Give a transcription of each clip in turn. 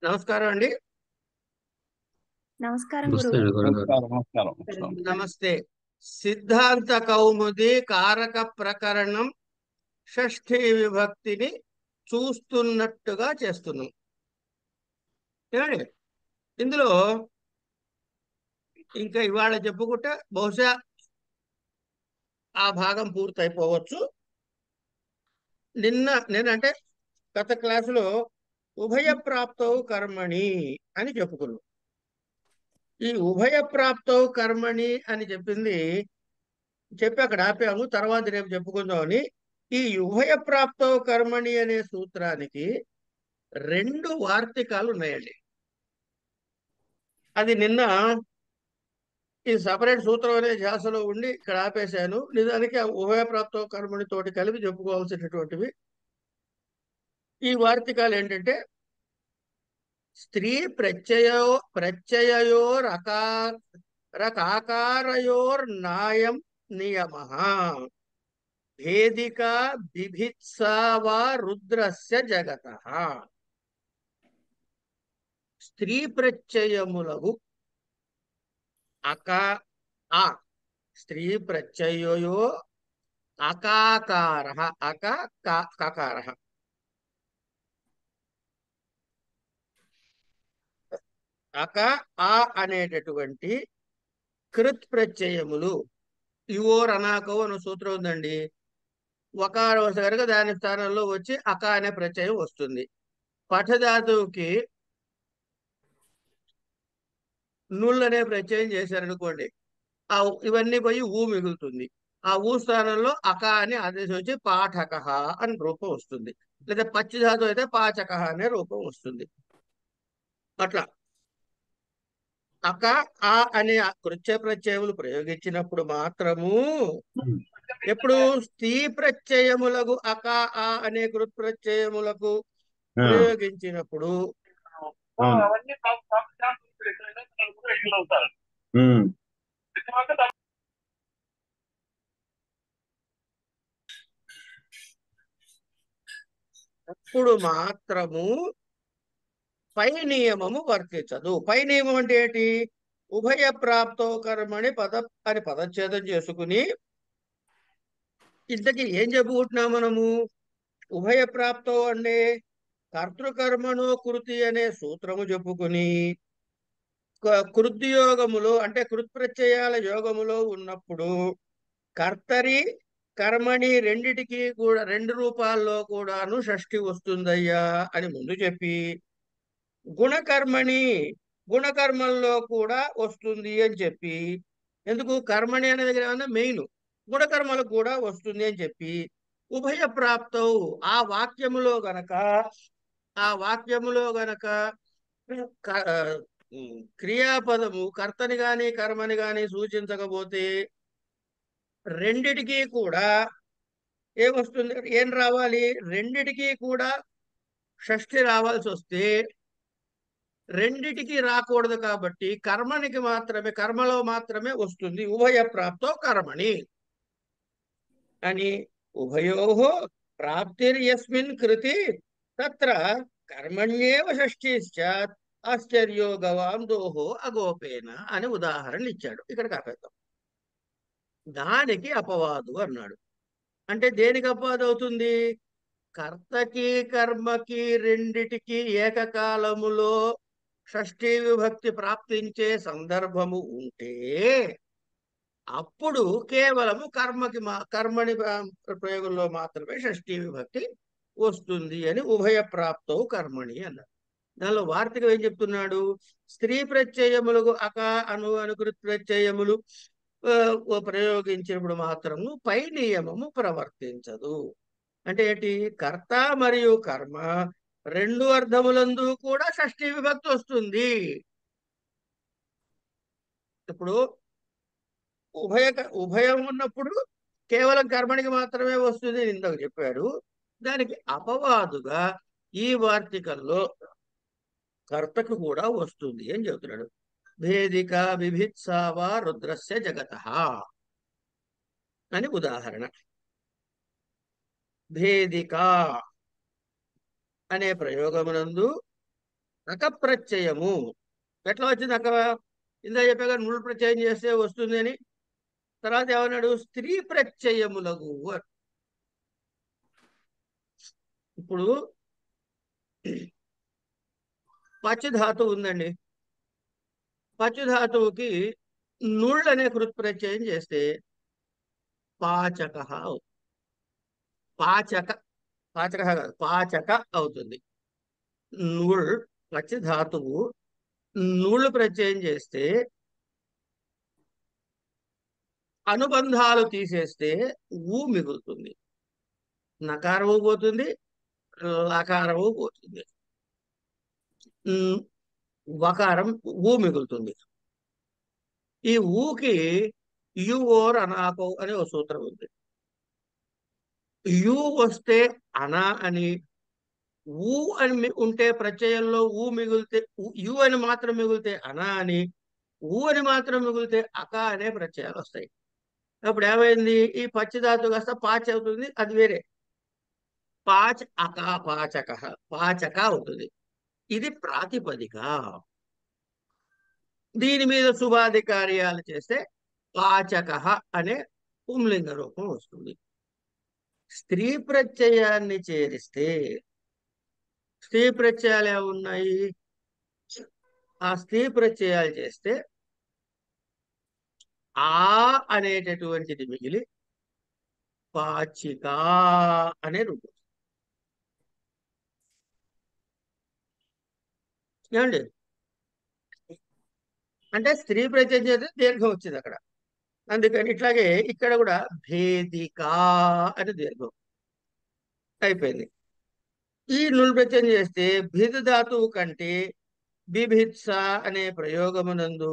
నమస్కారం అండి. నమస్కారం నమస్తే గురువు. అండి గురుగారు. నమస్కారం నమస్కారం నమస్కారం. నమస్తే. సిద్ధాంత కౌముది కారక ప్రకరణం షష్ఠీ విభక్తిని చూస్తున్నట్టుగా చేస్తున్నాం. ఏమండి? ఇందులో ఇంకా ఇవాళ చెప్పుకుంటే బహుశా ఆ భాగం పూర్తయిపోవచ్చు. నేనంటే గత క్లాసులో ఉభయ ప్రాప్తౌ కర్మణి అని చెప్పుకున్నాం. ఈ ఉభయ ప్రాప్తౌ కర్మణి అని చెప్పి అక్కడ ఆపాము. తర్వాత రేపు చెప్పుకుందామని. ఈ ఉభయ ప్రాప్తౌ కర్మణి అనే సూత్రానికి రెండు వార్తికాలు ఉన్నాయండి. అది నిన్న ఈ సపరేట్ సూత్రం అనే ధ్యాసలో ఉండి ఇక్కడ ఆపేశాను. నిజానికి ఆ ఉభయ ప్రాప్తౌ కర్మణి తోటి కలిపి చెప్పుకోవాల్సినటువంటివి. ఈ వార్తికాలు ఏంటంటే స్త్రీ ప్రత్యయోరకారయోర్నాయం నియమ భేదికా బిభిత్సా వా రుద్రస్య జగతః. స్త్రీ ప్రత్యయములగు ఆ స్త్రీ ప్రత్యయో అకాకార కకార ఆ అనేటటువంటి కృత్ ప్రత్యయములు యువోర్ అనాకో అనే సూత్రం ఉందండి. వకార వస్తే కనుక దాని స్థానంలో వచ్చి అక అనే ప్రత్యయం వస్తుంది. పఠధాతువుకి నుల్ అనే ప్రత్యయం చేశారనుకోండి, ఇవన్నీ పోయి ఊ మిగులుతుంది. ఆ ఊ స్థానంలో అక అని ఆదేశం వచ్చి పాఠక అని రూపం వస్తుంది. లేదా పచ్చి ధాతు అయితే పాచక అనే రూపం వస్తుంది. అట్లా అక ఆ అనే కృత్య ప్రత్యయములు ప్రయోగించినప్పుడు మాత్రము, ఎప్పుడు స్థీ ప్రత్యయములకు అక ఆ అనే కృత్ ప్రత్యయములకు ప్రయోగించినప్పుడు అప్పుడు మాత్రము పై నియమము వర్తించదు. పై నియమం అంటే ఏంటి? ఉభయ ప్రాప్తో కర్మని పదచ్ఛేదం చేసుకుని ఇంతకీ ఏం చెప్పుకుంటున్నాం మనము? ఉభయ ప్రాప్తో అంటే కర్తృకర్మణో కృతి అనే సూత్రము చెప్పుకుని కృద్యోగములో అంటే కృత్ప్రత్యయాల యోగములో ఉన్నప్పుడు కర్తరి కర్మణి రెండిటికి కూడా రెండు రూపాల్లో కూడాను షష్ఠి వస్తుందయ్యా అని ముందు చెప్పి, గుణకర్మల్లో కూడా వస్తుంది అని చెప్పి, ఎందుకు కర్మణి అనే దగ్గర ఏమన్నా మెయిన్ గుణకర్మలకు కూడా వస్తుంది అని చెప్పి, ఉభయ ప్రాప్తౌ ఆ వాక్యములో గనక క్రియాపదము కర్తని గాని కర్మని గాని సూచించకపోతే రెండిటికి కూడా ఏమొస్తుంది? ఏం రావాలి? రెండిటికి కూడా షష్ఠి రావాల్సి వస్తే రెండిటికి రాకూడదు కాబట్టి కర్మలో మాత్రమే వస్తుంది. ఉభయ ప్రాప్తో కర్మణి అని ఉభయోః ప్రాప్తిర్యస్మిన్ కృతి తత్ర కర్మణ్యేవ షష్ఠీ స్యాత్ ఆశ్చర్యో గవాం దోహో అగోపేన అని ఉదాహరణ ఇచ్చాడు. ఇక్కడ కాపేద్దాం. దానికి అపవాదు అన్నాడు. అంటే దేనికి అపవాదు అవుతుంది? కర్తకి కర్మకి రెండిటికి ఏకకాలములో షష్ఠీ విభక్తి ప్రాప్తించే సందర్భము ఉంటే అప్పుడు కేవలము కర్మని ప్రయోగంలో మాత్రమే షష్ఠీ విభక్తి వస్తుంది అని ఉభయ ప్రాప్తౌ కర్మణి అన్నారు. దానిలో వార్తికం ఏం చెప్తున్నాడు? స్త్రీ ప్రత్యయములకు అనుకృత ప్రత్యయములు ప్రయోగించినప్పుడు మాత్రము పై నియమము ప్రవర్తించదు. అంటే ఏంటి? కర్త మరియు కర్మ రెండు అర్థములందు కూడా షష్ఠీ విభక్తి వస్తుంది. ఇప్పుడు ఉభయం ఉన్నప్పుడు కేవలం కర్మనికి మాత్రమే వస్తుంది ఇందాక చెప్పాడు. దానికి అపవాదుగా ఈ వార్తికల్లో కర్తకు కూడా వస్తుంది అని చెబుతున్నాడు. భేదిక బిభిత్సావా రుద్రస్య జగతః అని ఉదాహరణ. భేదిక అనే ప్రయోగమునందు అక ప్రత్యయము ఎట్లా వచ్చింది అక్క? ఇందా చెప్పాక నుల్ ప్రత్యయం చేస్తే వస్తుంది అని. తర్వాత ఏమన్నాడు? స్త్రీ ప్రత్యయములకు. ఇప్పుడు పచ్ ధాతువు ఉందండి. పచ్ ధాతువుకి నుళ్ అనే కృత్ ప్రత్యయం చేస్తే పాచక పాచక పాచక కాదు, పాచక అవుతుంది. నుళ్ పచ్ ధాతువు నుళ్ళు ప్రత్యయం చేస్తే అనుబంధాలు తీసేస్తే ఊ మిగులుతుంది. నకారము పోతుంది, లకారము పోతుంది, ఉమ్, వకారం ఊ మిగులుతుంది. ఈ ఊకి యు ఓర్ అనాకో అనే ఒక సూత్రం ఉంది. యు వస్తే అనా అని, ఊ అని ఉంటే ప్రత్యయంలో ఊ మిగిలితే యు అని మాత్రం మిగిలితే అనా అని, ఊ అని మాత్రం మిగిలితే అక అనే ప్రత్యయాలు వస్తాయి. అప్పుడు ఏమైంది? ఈ పచ్చిధాతు కాస్త పాచ్ అవుతుంది, అది వేరే. పాచ్ అక పాచక, పాచక అవుతుంది. ఇది ప్రాతిపదిక. దీని మీద శుభాది కార్యాలు చేస్తే పాచక అనే పుంలింగ రూపం వస్తుంది. స్త్రీ ప్రత్యయాన్ని చేరిస్తే స్త్రీ ప్రత్యయాలు ఏమున్నాయి? ఆ స్త్రీ ప్రత్యయాలు చేస్తే ఆ అనేటటువంటిది మిగిలి పాచిక అనే రూపం. ఏమండి? అంటే స్త్రీ ప్రత్యయం చేస్తే దీర్ఘం వచ్చింది అక్కడ. అందుకని ఇట్లాగే ఇక్కడ కూడా భేదిక అని దీర్ఘం అయిపోయింది. ఈ నుల్ ప్రత్యయం చేస్తే భిద్ ధాతువు కంటే బిభిత్స అనే ప్రయోగమునందు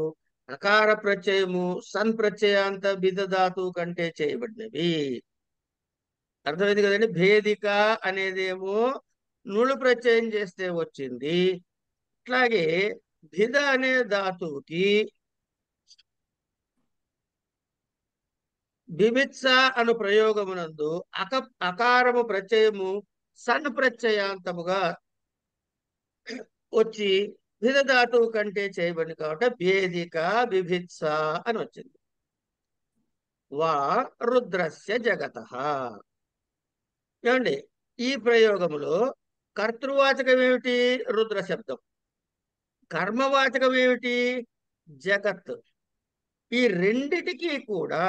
అకార ప్రత్యయము సన్ ప్రత్యయాంత బిద ధాతువు కంటే చేయబడినవి. అర్థమైంది కదండి? భేదిక అనేదేమో నులు ప్రత్యయం చేస్తే వచ్చింది. అట్లాగే భిద అనే ధాతువుకి బిభిత్స అను ప్రయోగమునందు అకారము ప్రత్యయము సన్ ప్రత్యయాంతముగా వచ్చి భిద ధాతువు కంటే చేయబడింది కాబట్టి భేదిక బిభిత్స అని వచ్చింది. వా రుద్రస్య జగత. ఏమండి? ఈ ప్రయోగములో కర్తృవాచకం ఏమిటి? రుద్ర శబ్దం. కర్మవాచకం ఏమిటి? జగత్. ఈ రెండిటికి కూడా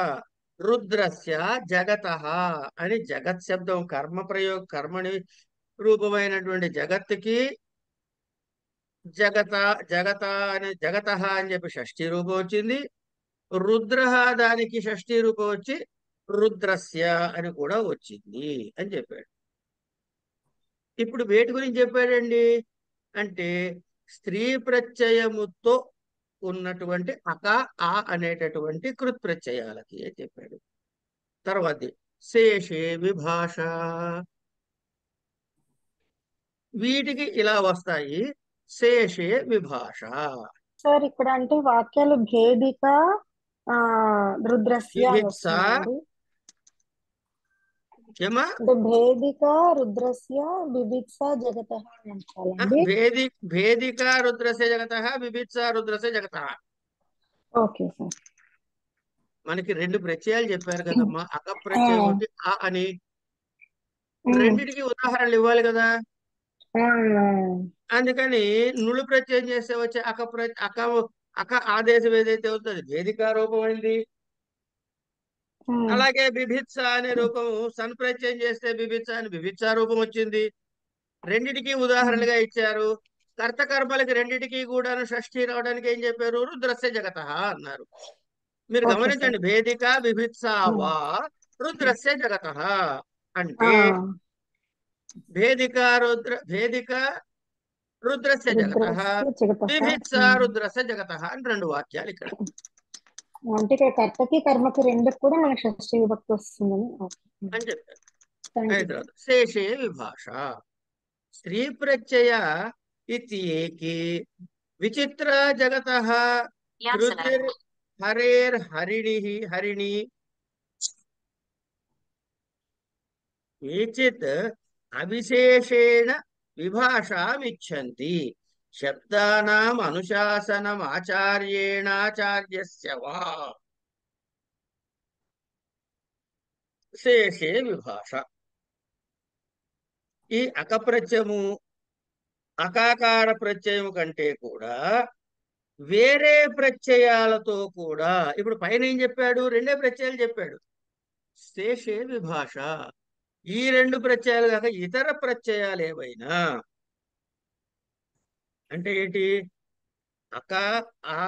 రుద్రస్య జగత అని జగత్ శబ్దం కర్మని రూపమైనటువంటి జగత్తుకి జగత జగత అని జగత అని చెప్పి షష్ఠీ రూపం వచ్చింది. రుద్ర దానికి షష్ఠీ రూపం వచ్చి రుద్రస్య అని కూడా వచ్చింది అని చెప్పాడు. ఇప్పుడు వేటి గురించి చెప్పాడండి అంటే స్త్రీ ప్రత్యయముతో ఉన్నటువంటి అక ఆ అనేటటువంటి కృత్ ప్రత్యయాలకి అని చెప్పాడు. తర్వాత శేషే విభాష, వీటికి ఇలా వస్తాయి. శేషే విభాష. సార్ ఇక్కడ అంటే వాక్యాలు భేదిక ఆ రుద్రస్య అని విభిత్స వస్తుందండి. ఏమా అంటే భేదిక రుద్రస్య బిభిత్స జగత అని అంటారండి. భేదిక రుద్రస్య జగత, బిభిత్స రుద్రస్య జగత. Okay sir. మనకి రెండు ప్రత్యయాలు చెప్పారు కదమ్మా. అక ఆ, ప్రత్యయం ఒకటి ఆ అని. ఉమ్, రెండిటికి ఉదాహరణలు ఇవ్వాలి కదా. ఆ, అందుకని నులు ప్రత్యయం చేస్తే వచ్చే అక అక ఆదేశం ఏదైతే అవుతుంది వేదిక రూపం అయింది. ఉమ్, అలాగే బిభిత్స అనే రూపము సన్ ప్రత్యయం చేస్తే బిభిత్స అని బిభిత్స రూపం వచ్చింది. రెండిటికి ఉమ్. ఉదాహరణలుగా ఇచ్చారు. కర్తకర్మలకి రెండిటికి కూడాను షష్ఠి రావడానికి ఏం చెప్పారు? రుద్రస్య జగత అన్నారు. మీరు ఓకే సార్. గమనించండి, వేదిక బిభిత్స ఉమ్, వా రుద్రస్య జగత ఆ, అంటే భేదిక రుద్రస్య జగత, రుద్రస్య జగత. బిభిత్స రుద్రస్య జగత అని రెండు వాక్యాలు ఇక్కడ అంటే ఇక్కడ కర్తకి కర్మకి రెండుకి కూడా మనకి షష్ఠీ విభక్తి వస్తుందని. అని చెప్పారు. థ్యాంక్ అయిన యూ సార్. తర్వాత శేషే విభాష స్త్రీ ప్రత్యయ ఇత్యేకి విచిత్ర జగత ధృతిర్ హరేర్ హరిణి కేచిత్ అవిశేషేణ విభాషామిచ్చంతి. శబ్దానాం అనుశాసనం ఆచార్యేణాచార్యస్య వా శేషే విభాష. ఈ అకప్రత్యము అకాకార ప్రత్యయము కంటే కూడా వేరే ప్రత్యయాలతో కూడా, ఇప్పుడు పైన ఏం చెప్పాడు, రెండే ప్రత్యయాలు చెప్పాడు. శేషే విభాష, ఈ రెండు ప్రత్యయాలు కాక ఇతర ప్రత్యయాలు ఏవైనా, అంటే ఏంటి, అక ఆ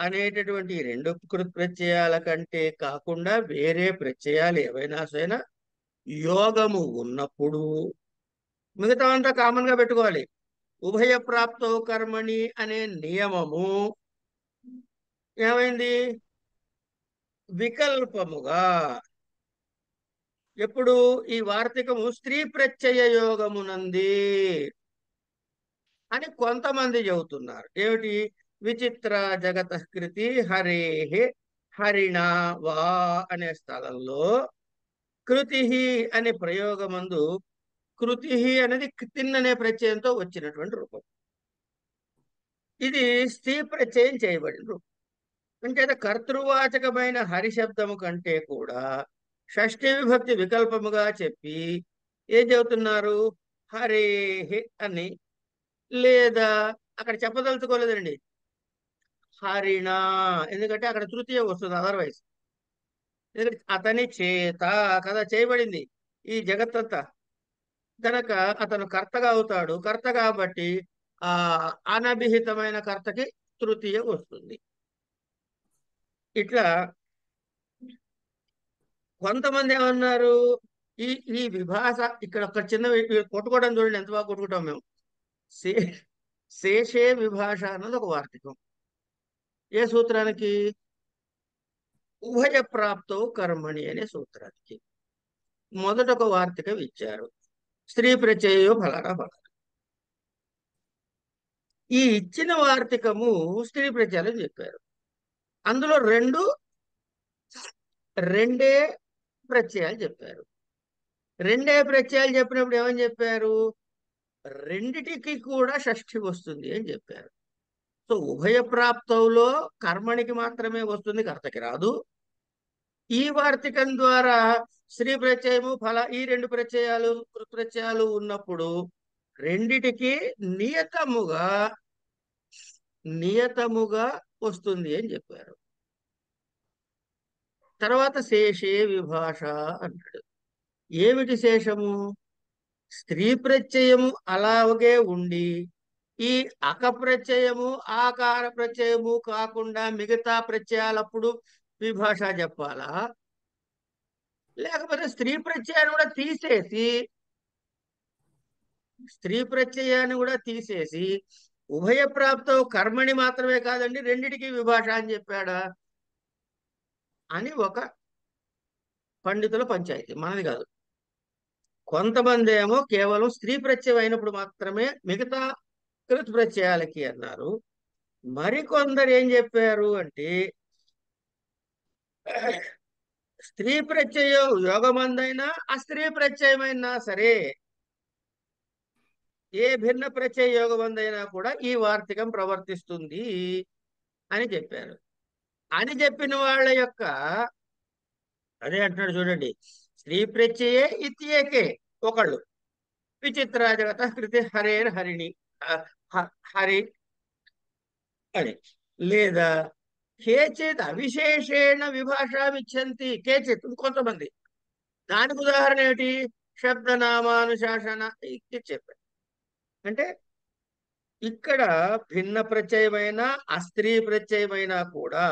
అనేటటువంటి ఈ రెండు కృత్ ప్రత్యయాల కంటే కాకుండా వేరే ప్రత్యయాలు ఏవైనా సైనా యోగము ఉన్నప్పుడు, మిగతా అంతా కామన్ గా పెట్టుకోవాలి. ఉభయ ప్రాప్తో కర్మణి అనే నియమము ఏమైంది, వికల్పముగా. ఎప్పుడు ఈ వార్తికము స్త్రీ ప్రత్యయ యోగమునంది అని కొంతమంది చెబుతున్నారు. ఏమిటి, విచిత్ర జగత కృతి హరేహే హరిణా వా అనే స్థలంలో కృతి అనే ప్రయోగమందు కృతి అనేది తిన్ అనే ప్రత్యయంతో వచ్చినటువంటి రూపం. ఇది స్త్రీ ప్రత్యయం చేయబడిన రూపం. అంటే కర్తృవాచకమైన హరి శబ్దము కంటే కూడా షష్ఠీ విభక్తి వికల్పముగా చెప్పి ఏం చెబుతున్నారు, హరేహే అని, లేదా అక్కడ చెప్పదలుచుకోలేదండి హరిణా, ఎందుకంటే అక్కడ తృతీయ వస్తుంది అదర్వైజ్. ఎందుకంటే అతని చేత కదా చేయబడింది ఈ జగత్తంతా, కనుక అతను కర్తగా అవుతాడు. కర్త కాబట్టి ఆ అనభిహితమైన కర్తకి తృతీయ వస్తుంది. ఇట్లా కొంతమంది ఏమన్నారు, ఈ ఈ విభాష ఇక్కడ ఒక చిన్న కొట్టుకోవడం చూడండి, ఎంత బాగా కొట్టుకుంటాం మేము. శే శేషే విభాష అన్నది ఒక వార్తికం. ఏ సూత్రానికి, ఉభయ ప్రాప్తో కర్మణి అనే సూత్రానికి మొదట ఒక వార్తికం ఇచ్చారు, స్త్రీ ప్రత్యయో ఫలానా ఫల. ఈ ఇచ్చిన వార్తికము స్త్రీ ప్రత్యయాలు చెప్పారు. అందులో రెండే ప్రత్యయాలు చెప్పారు. రెండే ప్రత్యయాలు చెప్పినప్పుడు ఏమని చెప్పారు, రెండిటికి కూడా షష్ఠి వస్తుంది అని చెప్పారు. సో ఉభయ ప్రాప్తంలో కర్మనికి మాత్రమే వస్తుంది, కర్తకి రాదు. ఈ వార్తికం ద్వారా స్త్రీ ప్రత్యయము ఫల ఈ రెండు ప్రత్యయాలు ప్రత్యయాలు ఉన్నప్పుడు రెండిటికి నియతముగా నియతముగా వస్తుంది అని చెప్పారు. తర్వాత శేషే విభాష అన్నాడు. ఏమిటి శేషము, స్త్రీ ప్రత్యయము అలాగే ఉండి ఈ అక ప్రత్యయము ఆకార ప్రత్యయము కాకుండా మిగతా ప్రత్యయాలప్పుడు విభాష చెప్పాలా, లేకపోతే స్త్రీ ప్రత్యయాన్ని కూడా తీసేసి ఉభయ ప్రాప్తం కర్మని మాత్రమే కాదండి రెండిటికి విభాష అని చెప్పాడా అని ఒక పండితుల పంచాయతీ, మనది కాదు. కొంతమంది ఏమో కేవలం స్త్రీ ప్రత్యయం అయినప్పుడు మాత్రమే మిగతా కృత్ ప్రత్యయాలకి అన్నారు. మరికొందరు ఏం చెప్పారు అంటే స్త్రీ ప్రత్యయం యోగమందైనా అస్త్రీ ప్రత్యయమైనా సరే, ఏ భిన్న ప్రత్యయ యోగమందైనా కూడా ఈ వార్తికం ప్రవర్తిస్తుంది అని చెప్పారు. అని చెప్పిన వాళ్ళ యొక్క అదే అంటున్నాడు చూడండి, స్త్రీ ప్రత్యయే ఇత్యేకే ఒకళ్ళు, విచిత్ర జగత కృతి హరేర్ హరిణి హరి అని, లేదా కేచిత్ అవిశేషేణ విభాషామిచ్చంతి కేచిత్ కొంతమంది. దానికి ఉదాహరణ ఏమిటి, శబ్దనామానుశాసన ఇది చెప్పారు. అంటే ఇక్కడ భిన్న ప్రత్యయమైన అస్త్రీ ప్రత్యయమైనా కూడా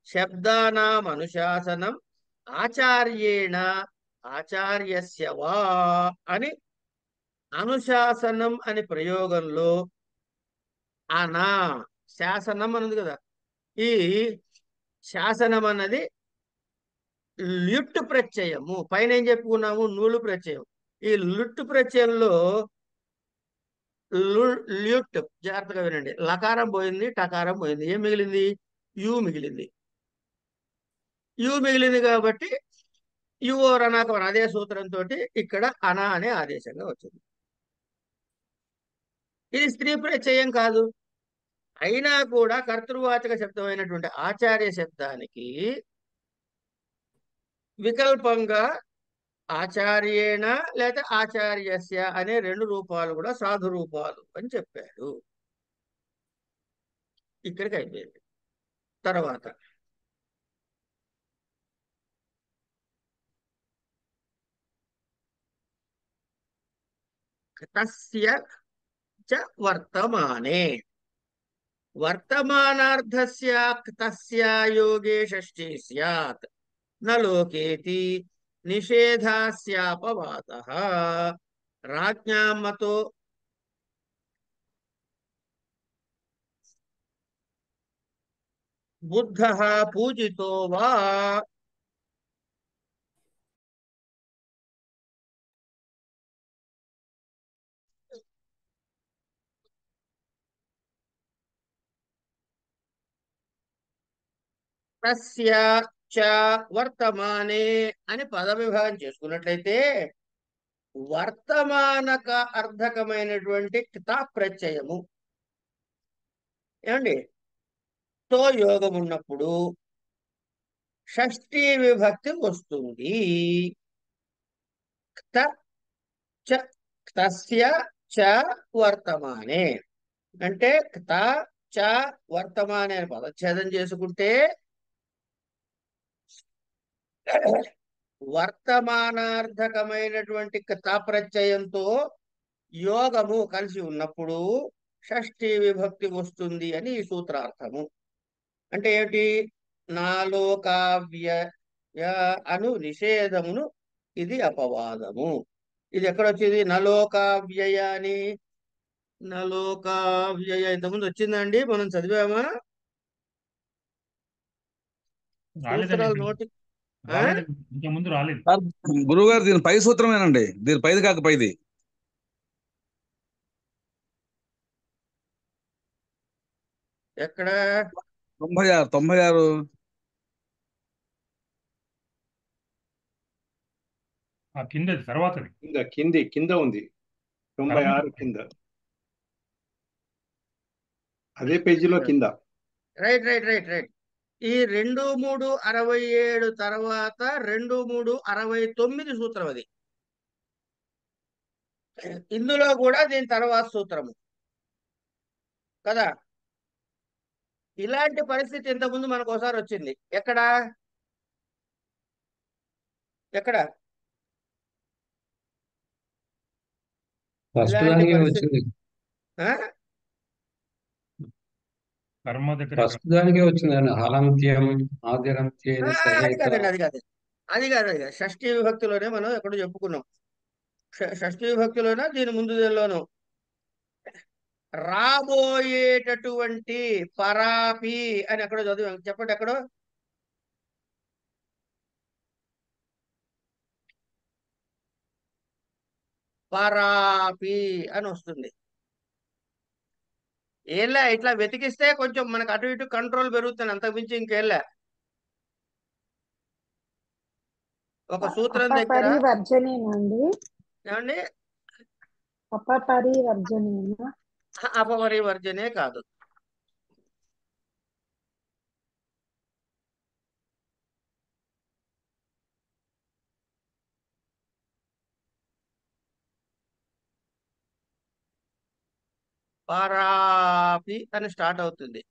శబ్దానాం అనుశాసనం ఆచార్యేణ ఆచార్యస్య వా అని, అనుశాసనం అని ప్రయోగంలో అనా శాసనం అన్నది కదా, ఈ శాసనం అన్నది ల్యుట్ ప్రత్యయము. పైన ఏం చెప్పుకున్నాము, నూలు ప్రత్యయం. ఈ లుట్ ప్రత్యయంలో ల్యుట్, జాగ్రత్తగా వినండి, లకారం పోయింది టకారం పోయింది, ఏం మిగిలింది, యు మిగిలింది. యు మిగిలింది కాబట్టి యువోర్ అనాకం అదే సూత్రంతో ఇక్కడ అనా అనే ఆదేశంగా వచ్చింది. ఇది స్త్రీ ప్రత్యయం కాదు. అయినా కూడా కర్తృవాచక శబ్దమైనటువంటి ఆచార్య శబ్దానికి వికల్పంగా ఆచార్యేణ లేదా ఆచార్యస్య అనే రెండు రూపాలు కూడా సాధు రూపాలు అని చెప్పాడు. ఇక్కడికి అయిపోయింది. తర్వాత తస్య చ వర్తమానే వర్తమానార్థస్య తస్య యోగే షష్ఠీ స్యాత్ న లోకేతి నిషేధాస్యాపవాదః రాజ్ఞాం మతో బుద్ధః పూజితో వా తస్య చ వర్తమానే అని పద విభాగం చేసుకున్నట్లయితే వర్తమానక అర్థకమైనటువంటి కితా ప్రత్యయము ఏమండి తో యోగం ఉన్నప్పుడు షష్ఠీ విభక్తి వస్తుంది. క్త చ తస్య చ వర్తమానే అంటే క్త చ వర్తమానే అని పదచ్ఛేదం చేసుకుంటే వర్తమానార్థకమైనటువంటి క్త ప్రత్యయంతో యోగము కలిసి ఉన్నప్పుడు షష్ఠీ విభక్తి వస్తుంది అని ఈ సూత్రార్థము. అంటే ఏమిటి? నాలో కావ్య అను నిషేధమును ఇది అపవాదము. ఇది ఎక్కడొచ్చింది? నలోకావ్యయ అని. నలోకావ్యయ ఇంతకుముందు వచ్చిందండి, మనం చదివామా? రాలేదండి, సూత్రాలు నోటి రాలేదండి, ఇంకా ముందు రాలేదు. సార్, గురువు గారు దీని పై సూత్రమేనండి, దీని పైది కాక పైది. ఎక్కడ? 96 ఆ కిందది తర్వాతది కింద ఉంది 96 కింద, అదే పేజీలో కింద. Right right right right. ఈ 2-3-67 తర్వాత 2-3-69 సూత్రం అది. ఇందులో కూడా దీని తర్వాత సూత్రము కదా. ఇలాంటి పరిస్థితి ఇంతకుముందు మనకు ఒకసారి వచ్చింది. ఎక్కడ ఎక్కడ ఫస్ట్ ఇలాంటి దానికి పరిస్థితి వచ్చింది, ఆ? కర్మ దగ్గర ఫస్ట్ దానికే వచ్చిందండి. హలంత్యం ఆదిరంత్యేన అది సహేత. కాదండి, అది కాదు, అది కాదు, అది కాదు. షష్ఠీ విభక్తిలోనే మనం ఎక్కడో చెప్పుకున్నాం. షష్ఠీ విభక్తిలోనే దీని ముందులోను రాబోయేటటువంటి పరాపి అని ఎక్కడో చదివాం. చెప్పండి ఎక్కడో. పరాపి అని వస్తుంది. ఏళ్ళ ఇట్లా వెతికిస్తే కొంచెం మనకు అటు ఇటు కంట్రోల్ పెరుగుతుంది, అంతకుమించి ఇంకేళ్ళ. ఒక సూత్రం దగ్గర అపపరివర్జనేనండి. ఏమండి? అపపరివర్జనేనా? అపపరివర్జనే కాదు. పరాపి అని స్టార్ట్ అవుతుంది.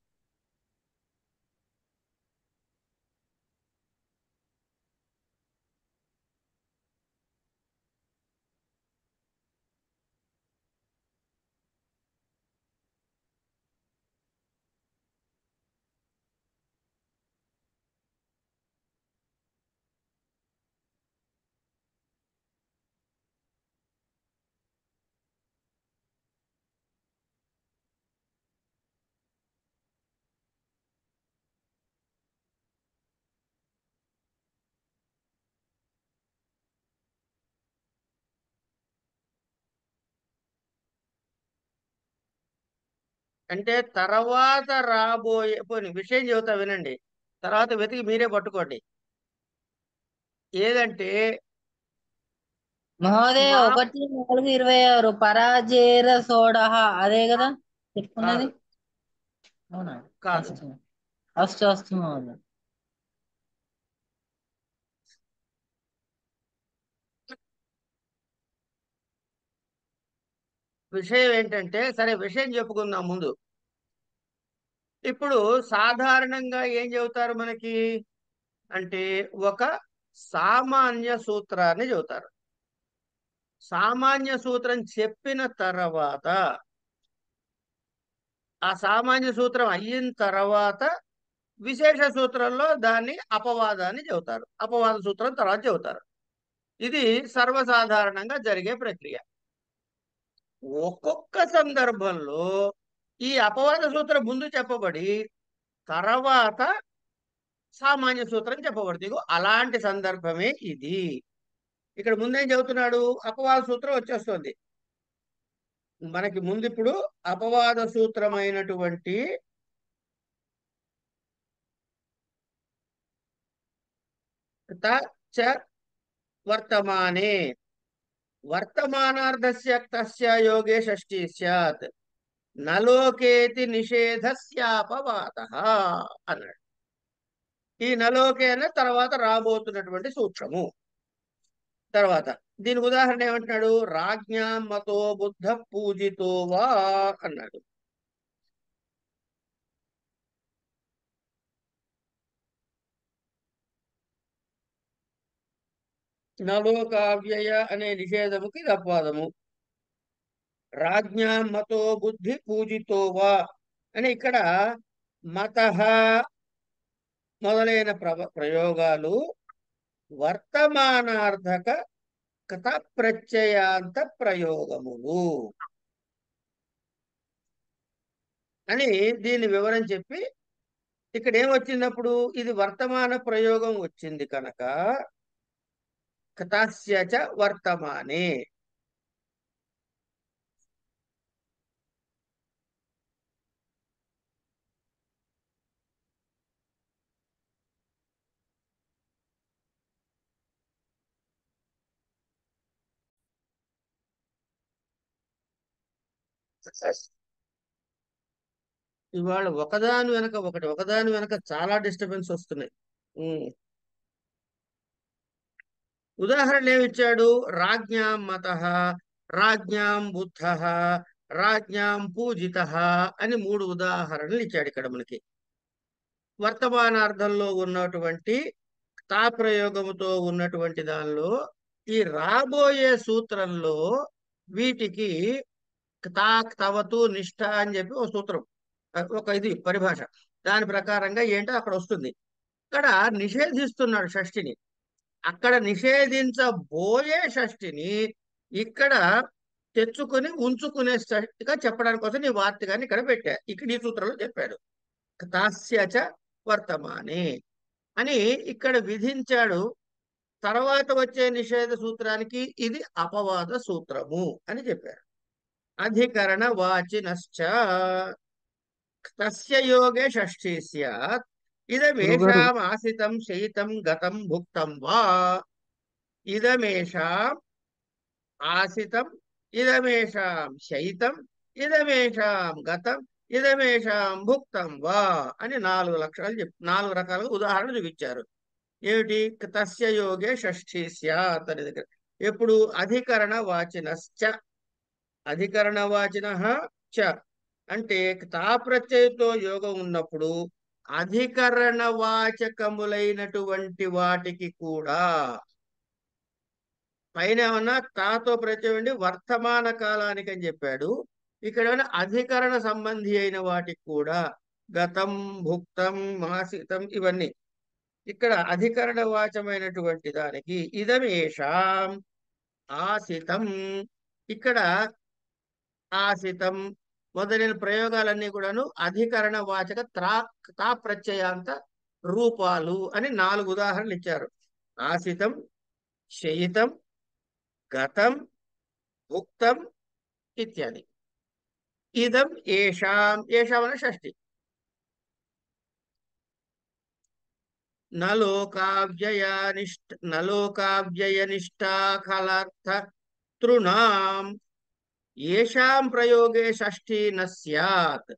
అంటే తర్వాత రాబోయే పోనీ విషయం చెబుతా వినండి, తర్వాత వెతికి మీరే పట్టుకోండి. ఏదంటే మహోదయ మా 1-4-26 పరాజేర సోడహ అదే కదా చెప్పుకున్నది. కాదు అవునా? కాదు. అస్తు అస్తు అస్తు మహోదయ. విషయం ఏంటంటే, సరే విషయం చెప్పుకుందాం ముందు. ఇప్పుడు సాధారణంగా ఏం చెబుతారు మనకి అంటే, ఒక సామాన్య సూత్రాన్ని చెబుతారు. సామాన్య సూత్రం చెప్పిన తర్వాత, ఆ సామాన్య సూత్రం అయిన తర్వాత విశేష సూత్రంలో దాన్ని అపవాదాన్ని చెబుతారు. అపవాద సూత్రం తర్వాత చెబుతారు. ఇది సర్వసాధారణంగా జరిగే ప్రక్రియ. ఒక్కొక్క సందర్భంలో ఈ అపవాద సూత్రం ముందు చెప్పబడి తర్వాత సామాన్య సూత్రం చెప్పబడుతుంది. ఇగో అలాంటి సందర్భమే ఇది. ఇక్కడ ముందేం చెబుతున్నాడు? అపవాద సూత్రం వచ్చేస్తుంది మనకి ముందు. ఇప్పుడు అపవాద సూత్రమైనటువంటి త చ వర్తమానే వర్తమానార్థస్య తస్య యోగే షష్ఠీ స్యాత్ నలోకేతి నిషేధస్యాపవాదః అన్నాడు. ఈ నలోకే అన్న తర్వాత రాబోతున్నటువంటి సూత్రము. తర్వాత దీని ఉదాహరణ ఏమంటున్నాడు? రాజ్ఞాం మతో బుద్ధ పూజితో వా అన్నాడు. నలోకావ్యయ అనే నిషేధముకి ఇది అపవాదము. రాజ్ఞాం మతో బుద్ధి పూజితో వా అని ఇక్కడ మతః మొదలైన ప్రయోగాలు వర్తమానార్థక కథ ప్రత్యయాంత ప్రయోగములు అని దీని వివరం చెప్పి, ఇక్కడ ఏమొచ్చినప్పుడు ఇది వర్తమాన ప్రయోగం వచ్చింది కనుక కథస్య చ వర్తమానే ఇవాళ ఒకదాని వెనక ఒకటి, ఒకదాని వెనక చాలా డిస్టర్బెన్స్ వస్తున్నాయి. ఉదాహరణ ఏమిచ్చాడు? రాజ్ఞాం మతః, రాజ్ఞాం బుద్ధః, రాజ్ఞాం పూజితః అని 3 ఉదాహరణలు ఇచ్చాడు ఇక్కడ మనకి. వర్తమానార్థంలో ఉన్నటువంటి తాప్రయోగముతో ఉన్నటువంటి దానిలో ఈ రాబోయే సూత్రంలో వీటికి తాక్ తవతు నిష్ఠ అని చెప్పి ఒక సూత్రం, ఒక ఇది పరిభాష. దాని ప్రకారంగా ఏంటో అక్కడ వస్తుంది. ఇక్కడ నిషేధిస్తున్నాడు షష్ఠిని. అక్కడ నిషేధించబోయే షష్ఠిని ఇక్కడ తెచ్చుకుని ఉంచుకునే షష్ఠిగా చెప్పడానికి కోసం ఈ వార్తగాన్ని ఇక్కడ పెట్టా. ఇక్కడ ఈ సూత్రంలో చెప్పాడు తాస్యచ వర్తమానే అని ఇక్కడ విధించాడు. తర్వాత వచ్చే నిషేధ సూత్రానికి ఇది అపవాద సూత్రము అని చెప్పారు. అధికరణ వాచినశ్చ తస్య యోగే షష్ఠీ స్యాత్ గురుగారు ఇదమేషాం ఆసితం శయితం గతం భుక్తం వా. ఇదమేషాం ఆసితం, ఇదమేషాం శయితం, ఇదమేషాం గతం, ఇదమేషాం భుక్తం వా అని 4 రకాలుగా ఉదాహరణ చూపించారు. ఏమిటి? తస్య యోగే షష్ఠీ స్యాత్ అనే దగ్గర ఎప్పుడు అధికరణ వాచినశ్చ, అధికరణ వాచిన చ అంటే తాప్రత్యయతో యోగం ఉన్నప్పుడు అధికరణ వాచకములైనటువంటి వాటికి కూడా, పైన ఏమన్నా తాతో ప్రత్యయం ఉండి వర్తమాన కాలానికి అని చెప్పాడు. ఇక్కడ ఏమైనా అధికరణ సంబంధి అయిన వాటికి కూడా గతం, భుక్తం, మాసితం ఇవన్నీ ఇక్కడ అధికరణ వాచమైనటువంటి దానికి ఇదమేషాం ఆసితం, ఇక్కడ ఆసితం మొదలైన ప్రయోగాలన్నీ కూడాను అధికరణ వాచక తా ప్రత్యయాంత రూపాలు అని 4 ఉదాహరణలు ఇచ్చారు. ఆసితం, శయితం, గతం, భుక్తం ఇత్యాది. ఇదం ఏషాం, ఏషాం అనే షష్ఠి. నలోకావ్యయ నిష్ఠా ఖలర్థ తృణాం ఏషాం ప్రయోగే షష్ఠీ న స్యాత్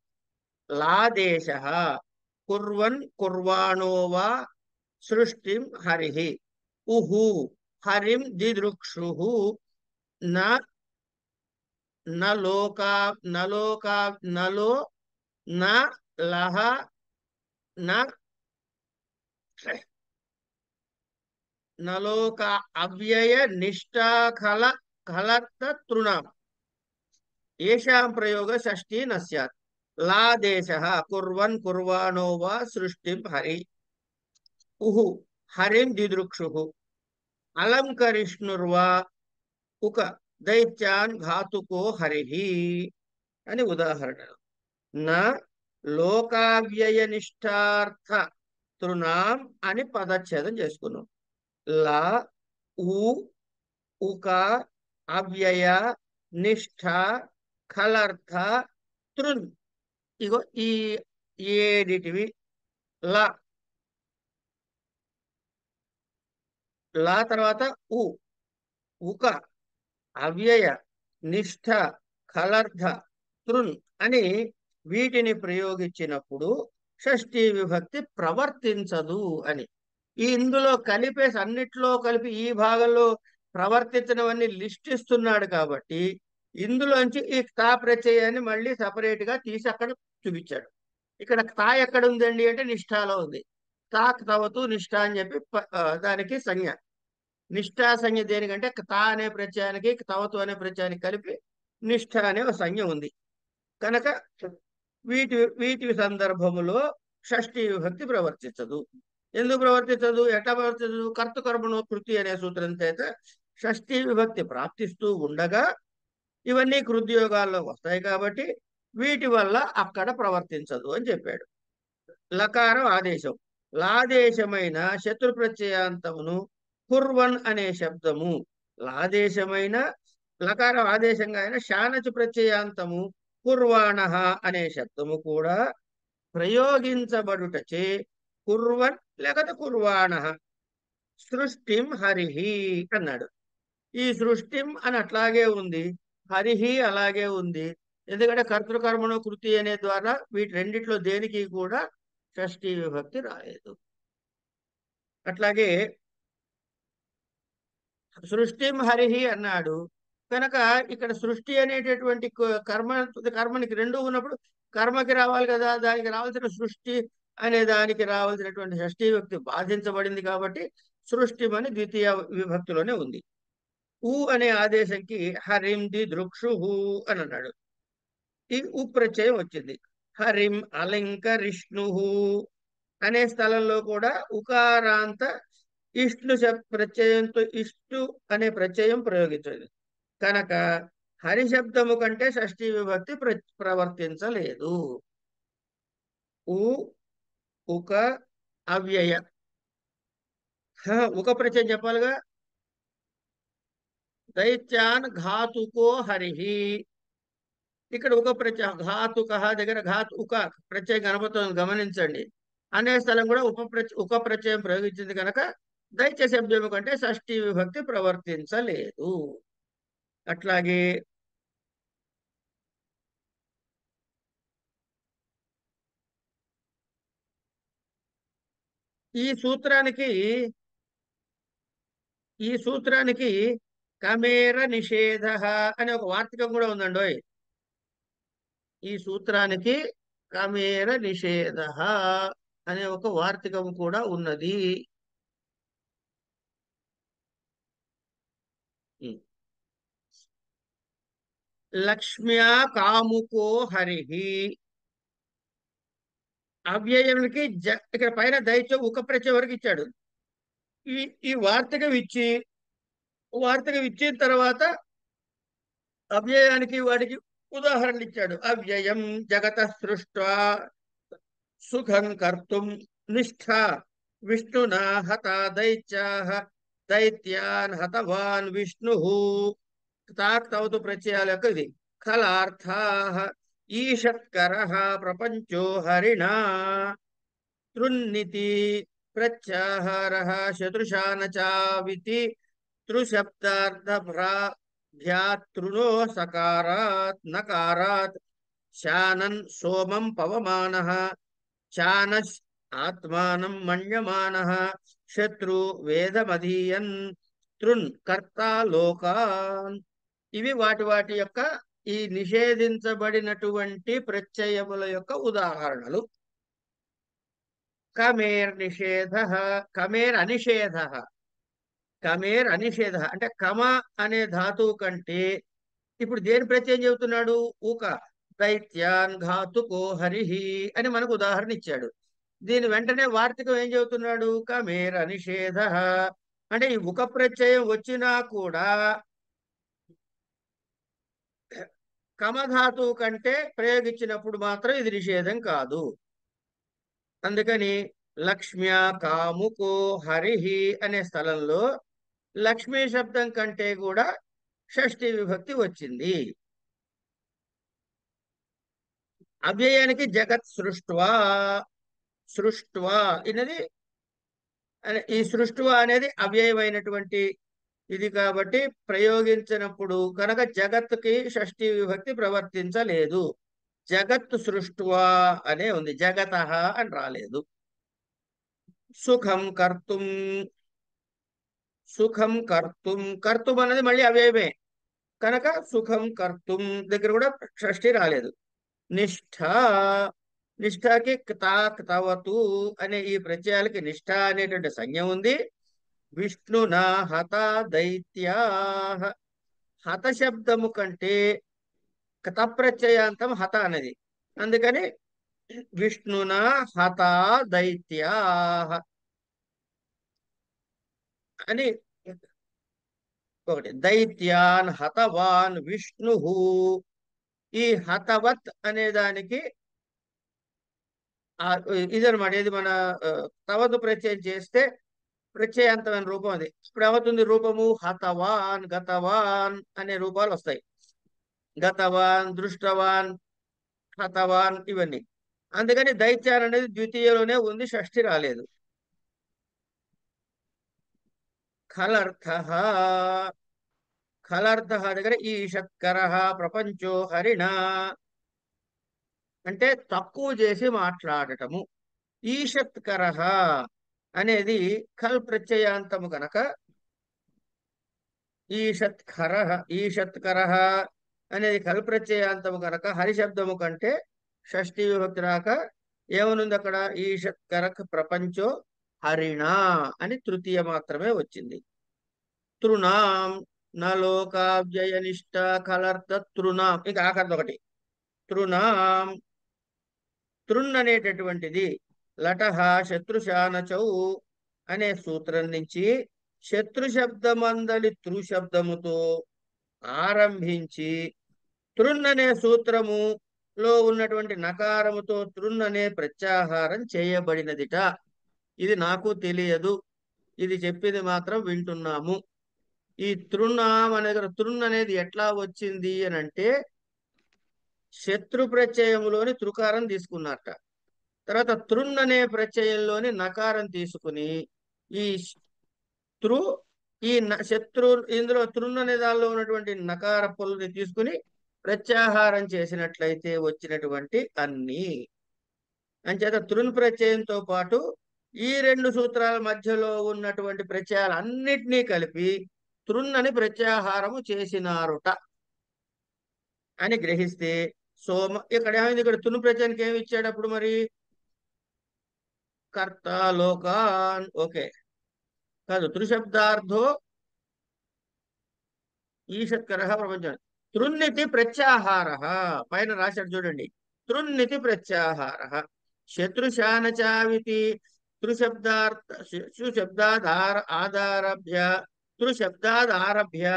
లాదేశ కుర్వన్ కుర్వాణో వా సృష్టిం హరిః ఉహు హరిం దిదృక్షుః న న లోకా నలోకా నలో న లహ న నలోక అవ్యయ నిష్ఠాఖల ఖలత్త తృణం ఏషాం ప్రయోగ షష్ఠీ న స్యాత్ లాదేశః కుర్వన్ కుర్వాణో వా సృష్టిం హరి ఉహు హరిం దిదృక్షుః అలంకరిష్ణుర్వా ఉక దైత్యాన్ ఘాతుకో హరిః అని ఉదాహరణ. నా లోకావ్యయ నిష్ఠార్థ తృణాం అని పదచ్ఛేదం చేసుకున్నాం. లా ఉ ఉక అవ్యయ నిష్ఠ ఖలర్థ తృన్ ఇగో ఈ ఏడిటివి లా లా తర్వాత ఉ ఉక అవ్యయ నిష్ఠ ఖలర్థ తృన్ అని వీటిని ప్రయోగించినప్పుడు షష్ఠీ విభక్తి ప్రవర్తించదు అని. ఈ ఇందులో కలిపేసి అన్నిట్లో కలిపి ఈ భాగంలో ప్రవర్తించినవన్నీ లిస్ట్ ఇస్తున్నాడు కాబట్టి ఇందులోంచి ఈ తా ప్రత్యయాన్ని మళ్ళీ సపరేట్ గా తీసి అక్కడ చూపించాడు. ఇక్కడ తా ఎక్కడ ఉందండి అంటే నిష్ఠాలో ఉంది. తా తవతు నిష్ఠ అని చెప్పి దానికి సంజ్ఞ. నిష్ఠా సంజ్ఞ దేనికంటే తా అనే ప్రత్యయానికి తవతు అనే ప్రత్యయానికి కలిపి నిష్ఠ అనే ఒక సంజ్ఞ ఉంది కనుక వీటి వీటి సందర్భములో షష్ఠీ విభక్తి ప్రవర్తించదు. ఎందుకు ప్రవర్తించదు? ఎట్లా ప్రవర్తించదు? కర్తకర్మణో కృతి అనే సూత్రం చేత షష్ఠీ విభక్తి ప్రాప్తిస్తూ ఉండగా ఇవన్నీ కృద్యోగాల్లో వస్తాయి కాబట్టి వీటి వల్ల అక్కడ ప్రవర్తించదు అని చెప్పాడు. లకారం ఆదేశం. లాదేశమైన శత్రు ప్రత్యయాంతమును కుర్వన్ అనే శబ్దము లాదేశమైన లకారం ఆదేశంగా అయిన శానచు ప్రత్యయాంతము కుర్వాణ అనే శబ్దము కూడా ప్రయోగించబడుటచే కుర్వన్ లేకపోతే కుర్వాణ సృష్టిం హరిహి అన్నాడు. ఈ సృష్టిం అని అట్లాగే ఉంది, హరిహి అలాగే ఉంది. ఎందుకంటే కర్తృకర్మణో కృతి అనే ద్వారా వీటి రెండిట్లో దేనికి కూడా షష్ఠీ విభక్తి రాలేదు. అట్లాగే సృష్టిం హరిహి అన్నాడు కనుక ఇక్కడ సృష్టి అనేటటువంటి కర్మనికి రెండు ఉన్నప్పుడు కర్మకి రావాలి కదా, దానికి రావాల్సిన సృష్టి అనే దానికి రావాల్సినటువంటి షష్ఠీ విభక్తి బాధించబడింది కాబట్టి సృష్టిం అని ద్వితీయ విభక్తిలోనే ఉంది. ఊ అనే ఆదేశంకి హరిం ది దృక్షు అని అన్నాడు. ఈ ఉ ప్రత్యయం వచ్చింది. హరిం అలంకరిష్ణు అనే స్థలంలో కూడా ఉకారాంత ఇష్ణు ప్రత్యయంతో ఇష్టు అనే ప్రత్యయం ప్రయోగించదు కనుక హరి శబ్దము కంటే షష్ఠీ విభక్తి ప్రవర్తించలేదు. ఉ ఉక అవ్యయ ఉక ప్రత్యయం చెప్పాలిగా. దైత్యాన్ ఘాతుకో హరిహి ఇక్కడ ఉక ప్రత్యయం ఘాతుక దగ్గర ఉక ప్రత్యయం కనబడుతుంది గమనించండి. అనే స్థలం కూడా ఉక ప్రత్యయం ప్రయోగించింది కనుక దైత్య శబ్దము కంటే షష్ఠీ విభక్తి ప్రవర్తించలేదు. అట్లాగే ఈ సూత్రానికి కమేర నిషేధ అనే ఒక వార్తికం కూడా ఉందండి. ఈ సూత్రానికి కమేర నిషేధ అనే ఒక వార్తికం కూడా ఉన్నది. లక్ష్మ్యా కాముకో హరిహి అవ్యయానికి ఇక్కడ పైన దైత్యం ఉక ప్రత్యయం వరకు ఇచ్చాడు. ఈ వార్తకం ఇచ్చిన తర్వాత అవ్యయానికి వాడికి ఉదాహరణలు ఇచ్చాడు. అవ్యయం జగత సృష్ట్వా సుఖం కర్తుం నిష్ఠ విష్ణునా హత దైత్యాః దైత్యాన్ హతవాన్ విష్ణు తాక్ తవతు ప్రత్యయాల యొక్క ఇది ఖలార్థాః ఈషత్కరః ప్రపంచో హరిణా తృన్నితి ప్రత్యాహారః శతృశానచావితి త్రుశబ్దార్థ భ్యాతృనో సకారాత్ నకారాత్ శానన్ సోమం పవమానః చానస్ ఆత్మానం మన్యమానః శత్రు వేదమధీయన్ తృన్ కర్తా లోకాన్. ఇవి వాటి వాటి యొక్క ఈ నిషేధించబడినటువంటి ప్రత్యయముల యొక్క ఉదాహరణలు. కమేర్ నిషేధ, కమేర్ అనిషేధ. కమేర్ అనిషేధ అంటే కమ అనే ధాతువు కంటే ఇప్పుడు దేని ప్రత్యయం చెబుతున్నాడు? ఊక. దైత్యాన్ ఘాతుకో హరిహి అని మనకు ఉదాహరణ ఇచ్చాడు. దీని వెంటనే వార్తికం ఏం చెబుతున్నాడు? కమేర్ అనిషేధ అంటే ఈ ఉక ప్రత్యయం వచ్చినా కూడా కమధాతువు కంటే ప్రయోగించినప్పుడు మాత్రం ఇది నిషేధం కాదు. అందుకని లక్ష్మ్యా కాముకో హరిహి అనే స్థలంలో లక్ష్మీ శబ్దం కంటే కూడా షష్ఠీ విభక్తి వచ్చింది. అవ్యయానికి జగత్ సృష్ట్వా, సృష్ట్వా అనేది ఈ సృష్ట్వా అనేది అవ్యయమైనటువంటి ఇది కాబట్టి ప్రయోగించినప్పుడు కనుక జగత్తుకి షష్ఠీ విభక్తి ప్రవర్తించలేదు. జగత్ సృష్ట్వా అనే ఉంది, జగతః అని రాలేదు. సుఖం కర్తుం, సుఖం కర్తుం, కర్తుం అనేది మళ్ళీ అవ్యయమే కనుక సుఖం కర్తుం దగ్గర కూడా షష్ఠి రాలేదు. నిష్ఠ, నిష్ఠకి క్తా క్తవతు అనే ఈ ప్రత్యయాలకి నిష్ఠ అనేటువంటి సంజ్ఞ ఉంది. విష్ణునా హత దైత్యా, హత శబ్దము కంటే కత ప్రత్యయాంతం హత అనేది, అందుకని విష్ణునా హత దైత్యా అని ఒకటి. దైత్యాన్ హతవాన్ విష్ణు. ఈ హతవత్ అనే దానికి ఇదనమాట. ఇది మన తవతు ప్రత్యయం చేస్తే ప్రత్యయాంతమైన రూపం అది. ఇప్పుడు ఏమవుతుంది రూపము? హతవాన్, గతవాన్ అనే రూపాలు వస్తాయి. గతవాన్, దృష్టవాన్, హతవాన్ ఇవన్నీ. అందుకని దైత్యాన్ అనేది ద్వితీయలోనే ఉంది, షష్ఠి రాలేదు. ఖలర్థ, ఖలర్థ దగ్గర ఈషత్కర ప్రపంచో హరిణ అంటే తక్కువ చేసి మాట్లాడటము. ఈషత్కర అనేది ఖల్ ప్రత్యయాంతము కనుక ఈషత్కర, ఈషత్కర అనేది ఖల్ ప్రత్యయాంతము కనుక హరిశబ్దము కంటే షష్ఠీ విభక్తి రాక ఏమనుంది అక్కడ? ఈషత్కర ప్రపంచో హరిణ అని తృతీయ మాత్రమే వచ్చింది. తృణాం నలోకావ్యయనిష్ట ఖలర్థ తృణాం. ఇంకా ఆఖరిది ఒకటి తృణాం. తృణ్ అనేటటువంటిది లటహ శత్రుశానచౌ అనే సూత్రం నుంచి శత్రు శబ్దమందలి తృ శబ్దముతో ఆరంభించి తృణ్ అనే సూత్రములో ఉన్నటువంటి నకారముతో తృణ్ అనే ప్రత్యాహారం చేయబడినదిట. ఇది నాకు తెలియదు, ఇది చెప్పింది మాత్రం వింటున్నాము. ఈ తృణాం అనే తృణ్ అనేది ఎట్లా వచ్చింది అని అంటే శత్రు ప్రత్యయములోని త్రుకారం తీసుకున్నట్ట. తర్వాత తృణ్ అనే ప్రత్యయంలోని నకారం తీసుకుని ఈ తృ ఈ శత్రు ఇందులో తృణ్ అనే దానిలో ఉన్నటువంటి నకార పొల్ని తీసుకుని ప్రత్యాహారం చేసినట్లయితే వచ్చినటువంటి అన్ని. అంచేత తృణ్ ప్రత్యయంతో పాటు ఈ రెండు సూత్రాల మధ్యలో ఉన్నటువంటి ప్రత్యయాలు అన్నిటినీ కలిపి తృణ్ అని ప్రత్యాహారము చేసినారుట అని గ్రహిస్తే సోమ. ఇక్కడ ఏమైంది? ఇక్కడ తృణ్ ప్రత్యయానికి ఏమి ఇచ్చాడు అప్పుడు మరి? కర్త లోకాన్. ఓకే కాదు, త్రిశబ్దార్థో ఈషత్కర ప్రపంచం. తృన్నితి ప్రత్యాహార పైన రాశాడు చూడండి. తృన్నితి ప్రత్యాహార శత్రుశానచావితి త్రిశబ్దార్థ శబ్దాధార ఆధారభ్య త్రిశబ్దాదారభ్య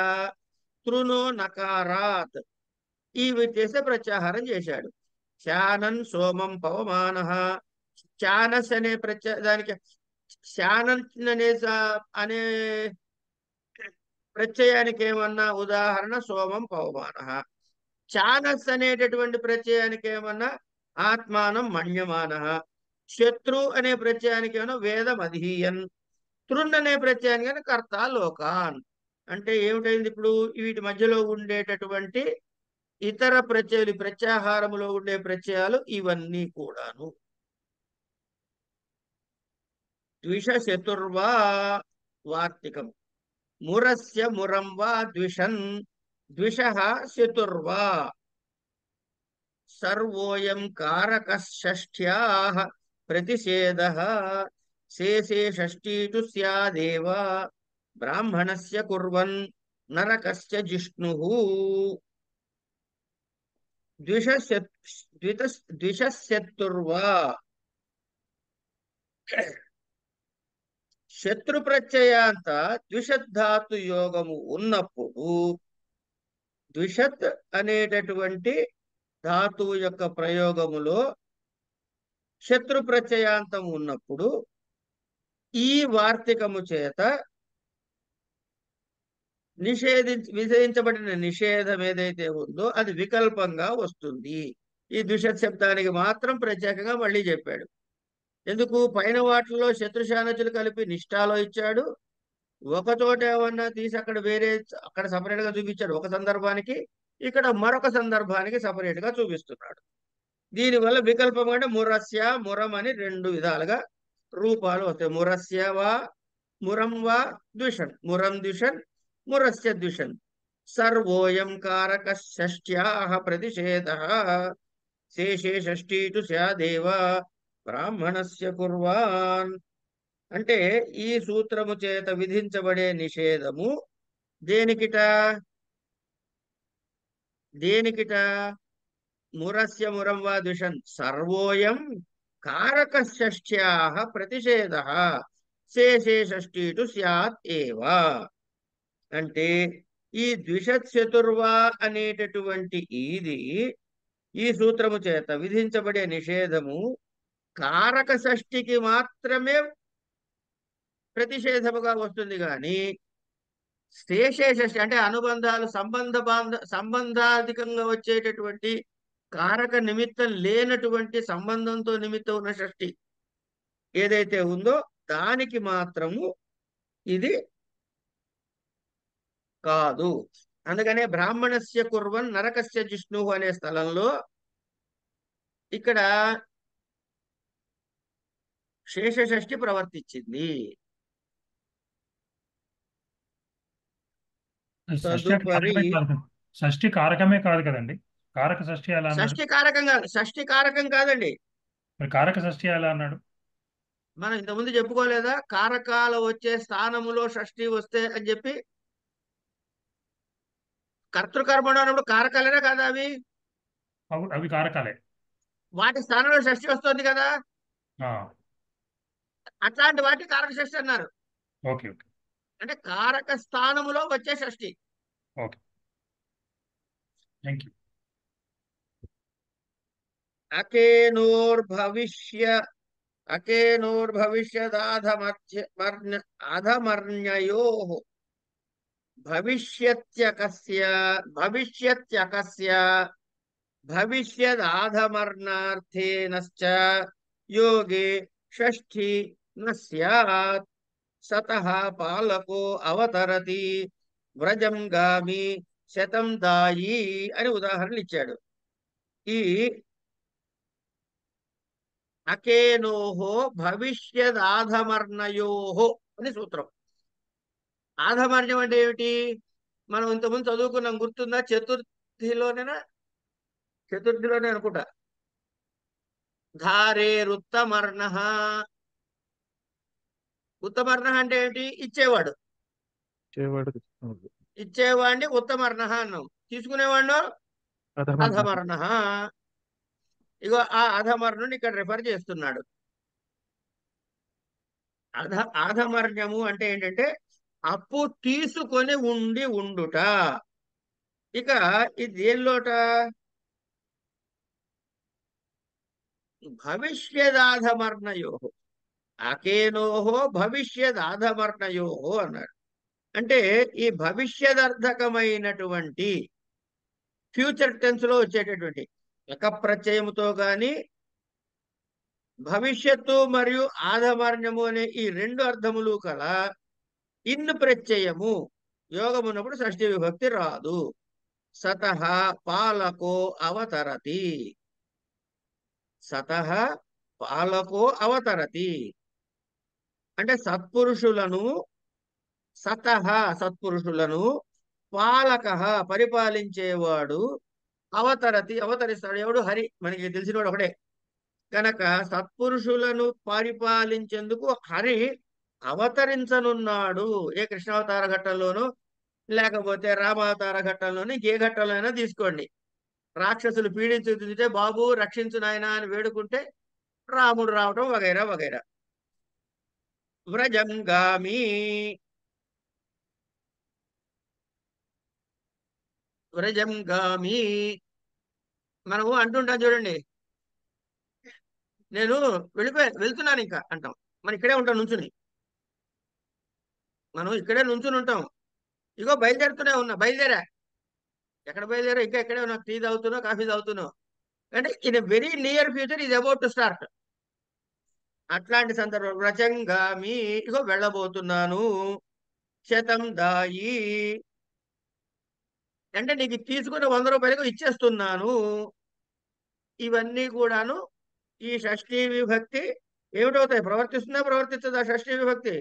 తృణో నకారాత్ ఈ చేస్తే ప్రత్యాహారం చేశాడు. శానన్ సోమం పవమాన. శానస్ అనే దానికి శానన్ అనే ప్రత్యయానికి ఏమన్నా ఉదాహరణ సోమం పవమాన. చానస్ అనేటటువంటి ప్రత్యయానికి ఏమన్నా ఆత్మానం మన్యమాన. శత్రు అనే ప్రత్యయానికి ఏమన్నా వేదం అధీయన్. తృణ్ అనే ప్రత్యయానికి కర్త లోకాన్. అంటే ఏమిటైంది ఇప్పుడు? వీటి మధ్యలో ఉండేటటువంటి ఇతర ప్రత్యయాలు ప్రత్యాహారములో ఉండే ప్రత్యయాలు ఇవన్నీ కూడాను. ద్విష చతుర్వా వార్తికం. మురస్య మురం వా ద్విషన్ ద్విషః చతుర్వా సర్వోయం కారకః షష్ఠ్యాః ప్రతిషేధః శేషే షష్ఠీటు స్యాదేవ బ్రాహ్మణస్య కుర్వన్ నరకస్య జిష్ణుః. ద్విషశత్రుర్వా శత్రు ప్రత్యయాంత ద్విషద్ధాతు యోగము ఉన్నప్పుడు ద్విషత్ అనేటటువంటి ధాతువు యొక్క ప్రయోగములో శత్రు ప్రత్యయాంతం ఉన్నప్పుడు ఈ వార్తికము చేత విధించబడిన నిషేధం ఏదైతే ఉందో అది వికల్పంగా వస్తుంది. ఈ ద్విషత్ శబ్దానికి మాత్రం ప్రత్యేకంగా మళ్ళీ చెప్పాడు. ఎందుకు? పైన వాటిలో శత్రుశానచులు కలిపి నిష్ఠాలో ఇచ్చాడు, ఒక చోట ఏమన్నా తీసి అక్కడ అక్కడ సపరేట్ గా చూపించాడు ఒక సందర్భానికి, ఇక్కడ మరొక సందర్భానికి సపరేట్ గా చూపిస్తున్నాడు. దీనివల్ల వికల్పం అంటే మురస్య మురం అని రెండు విధాలుగా రూపాలు వస్తాయి. మురస్య వా మురం వా ద్విషన్, మురం ద్విషన్ మురస్య ద్విషన్. సర్వోయం కారక షష్ఠ్యాః ప్రతిషేధః శేషే షష్ఠీటు స్యాదేవ బ్రాహ్మణస్య కుర్వాన్. అంటే ఈ సూత్రము చేత విధించబడే నిషేధము దేనికిట మురస్య మురం వా ద్విషన్ సర్వోయం కారక షష్ఠ్యాః ప్రతిషేధః శేషే షష్ఠీటు స్యాత్ ఏవ. అంటే ఈ ద్విషత్ చతుర్వా అనేటటువంటి ఈ సూత్రము చేత విధించబడే నిషేధము కారక షష్ఠికి మాత్రమే ప్రతిషేధముగా వస్తుంది, కానీ శేషే షష్ఠి అంటే అనుబంధాలు సంబంధాధికంగా వచ్చేటటువంటి కారక నిమిత్తం లేనటువంటి సంబంధంతో నిమిత్తం ఉన్న షష్ఠి ఏదైతే ఉందో దానికి మాత్రము ఇది కాదు. అందుకనే బ్రాహ్మణస్య కుర్వన్ నరకస్య జిష్ణు అనే స్థలంలో ఇక్కడ శేష షష్ఠి ప్రవర్తించింది. షష్ఠి కారకమే కాదు కదండి. కారక షష్ఠి ఎలా అన్నాడు? షష్ఠి కారకం కాదండి. మరి కారక షష్ఠి ఎలా అన్నాడు? మనం ఇంతకుముందు చెప్పుకోలేదా? కారకాలు వచ్చే స్థానములో షష్ఠి వస్తే అని చెప్పి. కర్తృకర్మణ అన్నప్పుడు కారకాలేనా కాదా? అవి కారకాలే. వాటి స్థానంలో షష్ఠి వస్తుంది కదా, అట్లాంటి వాటి కారక షష్ఠి అన్నారు. Okay okay. అంటే కారక స్థానములో వచ్చే షష్ఠి. Okay, thank you. అధమర్ణయోః భవిష్యత్యకస్య భవిష్యదాధమర్ణార్థేనశ్చ యోగే షష్ఠి న స్యాత్ సతః పాలకో అవతరతి వ్రజం గామి శతం దాయి అని ఉదాహరణలు ఇచ్చాడు. ఈ అకేనోహో భవిష్యదాధమర్ణయోహో అని సూత్రం. ఆధమర్ణ్యం అంటే ఏమిటి? మనం ఇంతకుముందు చదువుకున్నాం, గుర్తుందా? చతుర్థిలోనే అనుకుంటా. ధారేరుత్తమర్ణ. ఉత్తమర్ణ అంటే ఏమిటి? ఇచ్చేవాడిని ఉత్తమర్ణ అన్నాం, తీసుకునేవాడిని అధమర్ణ. ఇగో ఆ అధమర్ణుని ఇక్కడ రిఫర్ చేస్తున్నాడు. ఆధమర్ణ్యము అంటే ఏంటంటే అప్పు తీసుకొని ఉండుట. ఇక ఇది దేనిలోట? భవిష్యదాధమర్ణయోహో. అకేనోహో భవిష్యదాధమర్ణయోహో అన్నాడు. అంటే ఈ భవిష్యదర్థకమైనటువంటి ఫ్యూచర్ టెన్స్ లో వచ్చేటటువంటి ఒక ప్రత్యయముతో గాని భవిష్యత్తు మరియు ఆధమర్ణ్యము అనే ఈ రెండు అర్థములు కల ఇన్ ప్రత్యయము యోగం ఉన్నప్పుడు షష్ఠి విభక్తి రాదు. సతః పాలకో అవతరతి. సతః పాలకో అవతరతి అంటే సత్పురుషులను పాలక పరిపాలించేవాడు అవతరిస్తాడు. ఎవడు? హరి. మనకి తెలిసినవాడు ఒకడే. కనుక సత్పురుషులను పరిపాలించేందుకు హరి అవతరించనున్నాడు. ఏ కృష్ణావతార ఘట్టంలోనూ లేకపోతే రామావతార ఘట్టంలోని ఏ ఘట్టంలో అయినా తీసుకోండి. రాక్షసులు పీడించుతుంటే బాబు రక్షించు నాయనా అని వేడుకుంటే రాముడు రావటం వగైరా వగైరా. వ్రజంగామి వ్రజంగామి మనము అంటుంటాం చూడండి, నేను వెళ్తున్నాను ఇంకా అంటాం. మనం ఇక్కడే ఉంటాం నుంచుని, మనం ఇక్కడే నుంచుని ఉంటాం. ఇగో బయలుదేరా. ఎక్కడ బయలుదేరా? ఇంకా ఎక్కడే ఉన్నా, టీ తాగుతున్నావు, కాఫీ తాగుతున్నావు అంటే in very near future is about to start. అట్లాంటి సందర్భం వ్రజంగామి, ఇగో వెళ్ళబోతున్నాను. శతం దాయి అంటే నీకు తీసుకున్న 100 రూపాయలకు ఇచ్చేస్తున్నాను. ఇవన్నీ కూడాను ఈ షష్ఠీ విభక్తి ఏమిటవుతాయి? ప్రవర్తించదా షష్ఠీ విభక్తి?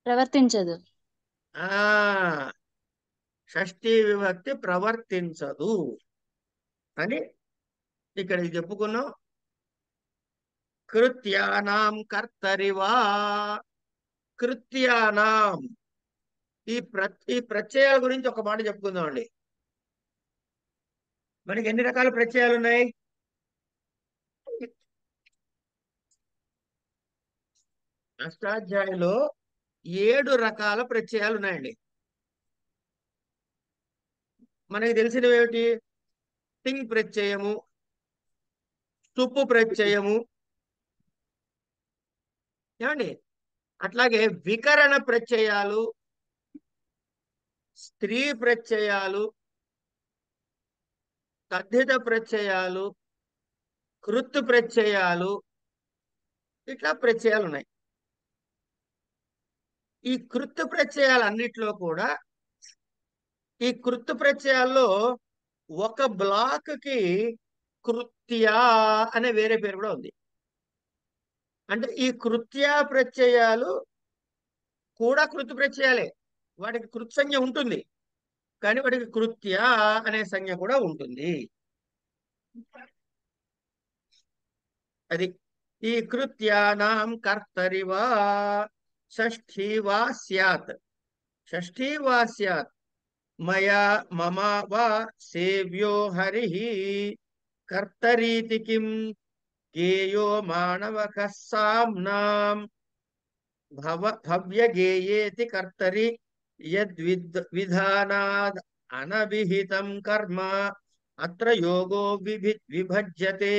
ప్రవర్తించదు. ఆ షష్ఠీ విభక్తి ప్రవర్తించదు అని ఇక్కడ చెప్పుకున్నాం. కృత్యానాం కర్తరివా. కృత్యానాం ఈ ప్రత్యయాల గురించి ఒక మాట చెప్పుకుందాం అండి. మనకి ఎన్ని రకాల ప్రత్యయాలు ఉన్నాయి? అష్టాధ్యాయంలో 7 రకాల ప్రత్యయాలు ఉన్నాయండి. మనకి తెలిసినవి ఏమిటి? టింగ్ ప్రత్యయము, తుప్పు ప్రత్యయము, ఏమండి? అట్లాగే వికరణ ప్రత్యయాలు, స్త్రీ ప్రత్యయాలు, తద్ధిత ప్రత్యయాలు, కృత్ ప్రత్యయాలు, ఇట్లా ప్రత్యయాలు ఉన్నాయి. ఈ కృత్ ప్రత్యయాలన్నిట్లో కూడా ఈ కృత్ ప్రత్యయాల్లో ఒక బ్లాక్ కి కృత్యా అనే వేరే పేరు కూడా ఉంది. అంటే ఈ కృత్యా ప్రత్యయాలు కూడా కృత్ ప్రత్యయాలే. వాటికి కృత్ సంజ్ఞ ఉంటుంది, కానీ వాటికి కృత్యా అనే సంజ్ఞ కూడా ఉంటుంది. అది ఈ కృత్యానాం కర్తరివా షష్ఠీ వా స్యాత్. షష్ఠీ వా స్యాత్ మయా మమ వా సేవ్యో హరిః కర్తరీతి కిం గేయో మానవక సామ్నాం భవ్యగేయేతి కర్తరి యద్విధానాద్ అనభిహితం కర్మ అత్ర యోగో విభజ్యతే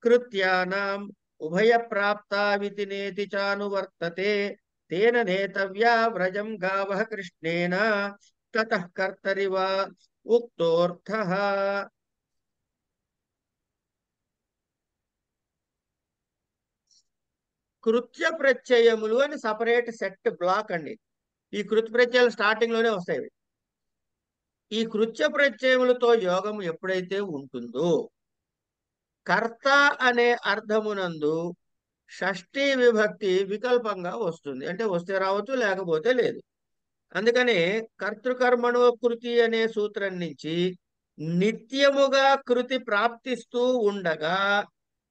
కృత్యానాం ఉభయప్రాప్తావితి నేతి చానువర్తతే తేన నేతవ్యా వ్రజం గావః కృష్ణేన తతః కర్తరివ ఉక్తోర్థః. కృత్య ప్రత్యయములు అని సపరేట్ సెట్ బ్లాక్ అండి. ఈ కృత్ ప్రత్యయాలు స్టార్టింగ్ లోనే వస్తాయి. ఈ కృత్య ప్రత్యయములతో యోగం ఎప్పుడైతే ఉంటుందో కర్త అనే అర్థమునందు షష్ఠీ విభక్తి వికల్పంగా వస్తుంది. అంటే వస్తే రావచ్చు, లేకపోతే లేదు. అందుకని కర్తృకర్మణో కృతి అనే సూత్రం నుంచి నిత్యముగా కృతి ప్రాప్తిస్తూ ఉండగా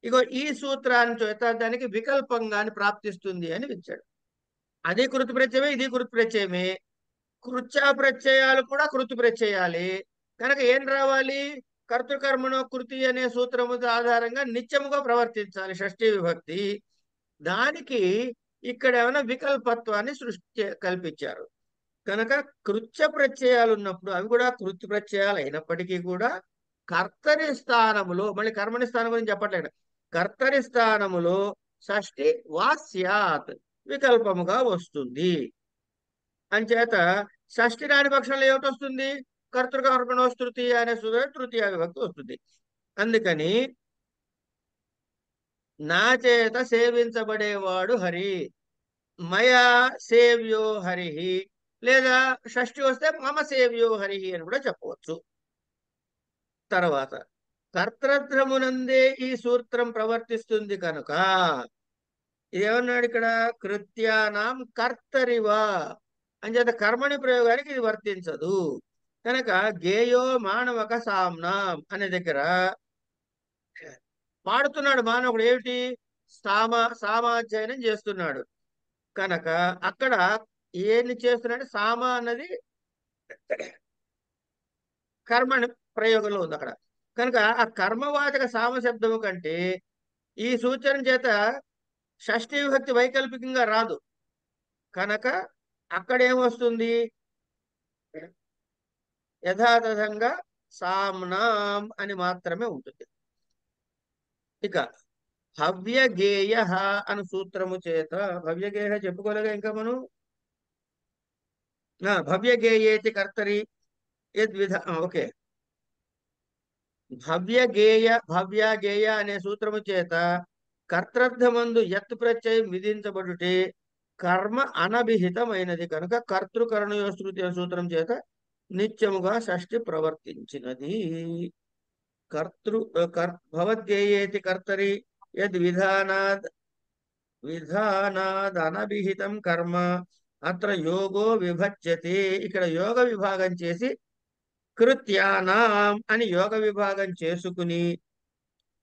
ఇగో ఈ సూత్రాన్ని చేత దానికి వికల్పంగాని ప్రాప్తిస్తుంది అని ఇచ్చాడు. అది కృతి ప్రత్యయమే, ఇది కృతి ప్రత్యయమే. కృత్య ప్రత్యయాలు కూడా కృతి ప్రత్యయాలే. కనుక ఏం రావాలి? కర్తృకర్మణో కృతి అనే సూత్రము ఆధారంగా నిత్యముగా ప్రవర్తించాలి షష్ఠీ విభక్తి. దానికి ఇక్కడ ఏమైనా వికల్పత్వాన్ని కల్పించారు. కనుక కృత్య ప్రత్యయాలు ఉన్నప్పుడు అవి కూడా కృత్య ప్రత్యయాలు అయినప్పటికీ కూడా కర్తరి స్థానములో, మళ్ళీ కర్మని స్థానం గురించి చెప్పట్లేదు, కర్తరి స్థానములో షష్ఠి వాస్యాత్ వికల్పముగా వస్తుంది. అంచేత షష్ఠి రాని పక్షంలో ఏమిటి వస్తుంది? కర్తృకర్మణో తృతీయ అనే తృతీయ విభక్తి వస్తుంది. అందుకని నా చేత సేవించబడేవాడు హరి, మయా సేవ్యో హరి, లేదా షష్ఠి వస్తే మమ సేవ్యో హరి అని కూడా చెప్పవచ్చు. తర్వాత కర్తృత్వమునందే ఈ సూత్రం ప్రవర్తిస్తుంది కనుక ఏమన్నాడు ఇక్కడ? కృత్యానాం కర్తరివా అంచేత కర్మణి ప్రయోగానికి ఇది వర్తించదు కనుక గేయో మానవక సామ్నాం అనే దగ్గర పాడుతున్నాడు మానవుడు ఏమిటి? సామాధ్యయనం చేస్తున్నాడు కనుక అక్కడ ఏమి చేస్తున్నాడు? సామ అన్నది కర్మని ప్రయోగంలో ఉంది అక్కడ కనుక ఆ కర్మవాచక సామ శబ్దము కంటే ఈ సూచన చేత షష్ఠీ విభక్తి వైకల్పికంగా రాదు కనుక అక్కడేమొస్తుంది? యథాతథంగా సామ్నాం అని మాత్రమే ఉంటుంది. ఇక భవ్యగేయ అను సూత్రము చేత భవ్యగేయ చెప్పుకోలేగా ఇంకా మనం భవ్యగేయేతి కర్తరి యద్విధ ఓకే భవ్యగేయ అనే సూత్రము చేత కర్తృర్థమందు యత్ ప్రత్యయం విధించబడుటే కర్మ అనభిహితమైనది కనుక కర్తృకరణయోస్తృతి సూత్రం చేత నిత్యముగా షష్ఠి ప్రవర్తించినది. భవద్గేయేతి కర్తరి యద్ విధానాద్ అనభిహితం కర్మ అత్ర యోగో విభజ్యతే. ఇక్కడ యోగ విభాగం చేసి కృత్యానాం అని యోగ విభాగం చేసుకుని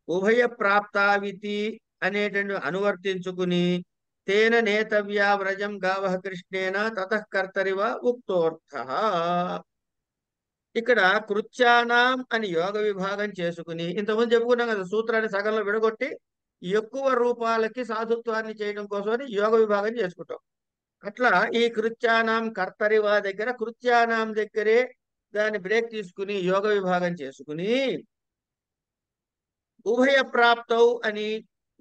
ఉభయ ప్రాప్తావితి అనేటువంటి అనువర్తించుకుని తేన నేతవ్యా వ్రజం గావః కృష్ణేన తతః కర్తరివ ఉక్తోర్థ. ఇక్కడ కృత్యానాం అని యోగ విభాగం చేసుకుని ఇంతకుముందు చెప్పుకున్నాం కదా సూత్రాన్ని సగంలో విడగొట్టి ఎక్కువ రూపాలకి సాధుత్వాన్ని చేయడం కోసమని యోగ విభాగం చేసుకుంటాం. అట్లా ఈ కృత్యానాం కర్తరివా దగ్గర కృత్యానాం దగ్గరే దాన్ని బ్రేక్ తీసుకుని యోగ విభాగం చేసుకుని ఉభయ ప్రాప్తౌ అని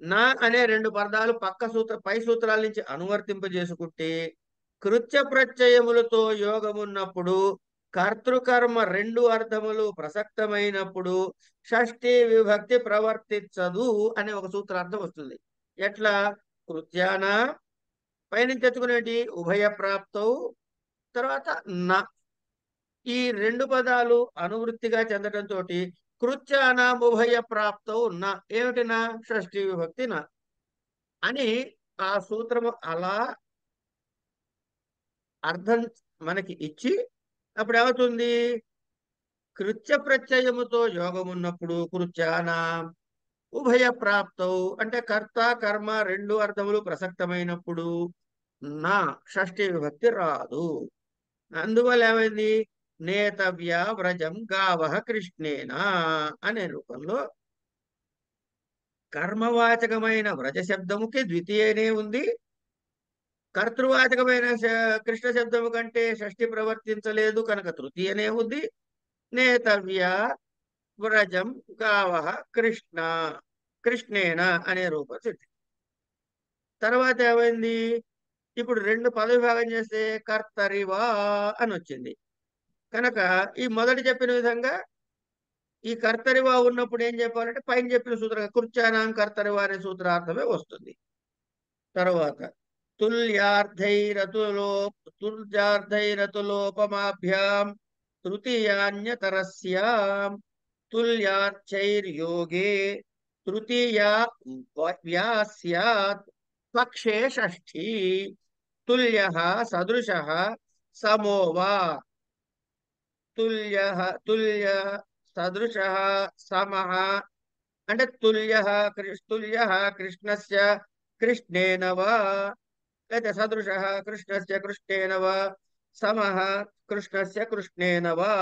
నా అనే రెండు పదాలు పై సూత్రాల నుంచి అనువర్తింపజేసుకుంటే కృత్య ప్రత్యయములతో యోగమున్నప్పుడు కర్తృకర్మ రెండు అర్థములు ప్రసక్తమైనప్పుడు షష్ఠీ విభక్తి ప్రవర్తించదు అనే ఒక సూత్రార్థం వస్తుంది. ఎట్లా? కృత్యాన పైనుంచి తెచ్చుకునేటి ఉభయ ప్రాప్తౌ తర్వాత నా ఈ రెండు పదాలు అనువృత్తిగా చెందడంతో కృత్యానా ఉభయ ప్రాప్తౌ నా ఏమిటి? నా షష్ఠీ విభక్తి నా అని ఆ సూత్రము అలా అర్థం మనకి ఇచ్చి అప్పుడు ఏమవుతుంది? కృత్య ప్రత్యయముతో యోగం ఉన్నప్పుడు కృత్యానా ఉభయ ప్రాప్తౌ అంటే కర్త కర్మ రెండు అర్థములు ప్రసక్తమైనప్పుడు నా షష్ఠీ విభక్తి రాదు. అందువల్ల ఏమైంది? నేతవ్య వ్రజం గావః కృష్ణేన అనే రూపంలో కర్మవాచకమైన వ్రజ శబ్దముకి ద్వితీయనే ఉంది. కర్తృవాచకమైన కృష్ణ శబ్దము కంటే షష్ఠి ప్రవర్తించలేదు కనుక తృతీయనే ఉంది. నేతవ్య వ్రజం గావః కృష్ణేన అనే రూపం సిద్ధి. తర్వాత ఏమైంది? ఇప్పుడు రెండు పదవిభాగం చేస్తే కర్తరివా అని వచ్చింది కనుక ఈ మొదటి చెప్పిన విధంగా ఈ కర్తరివా ఉన్నప్పుడు ఏం చెప్పాలంటే పైన చెప్పిన సూత్రం కృత్యానాం కర్తరివా అనే సూత్రార్థమే వస్తుంది. తర్వాత తుల్యార్థైరతులోపమాభ్యాం తృతీయాన్యతరస్యాం తుల్యార్థైర్యోగే తృతీయా వ్యాస్యాత్ పక్షే షష్ఠీ తుల్యః సదృశః సమో వా తుల్య సదృశః సమః అంటే తుల్యః కృష్ణస్య కృష్ణేన వా లేదా సదృశః కృష్ణస్య కృష్ణేన వా సమః కృష్ణస్య కృష్ణేన వా.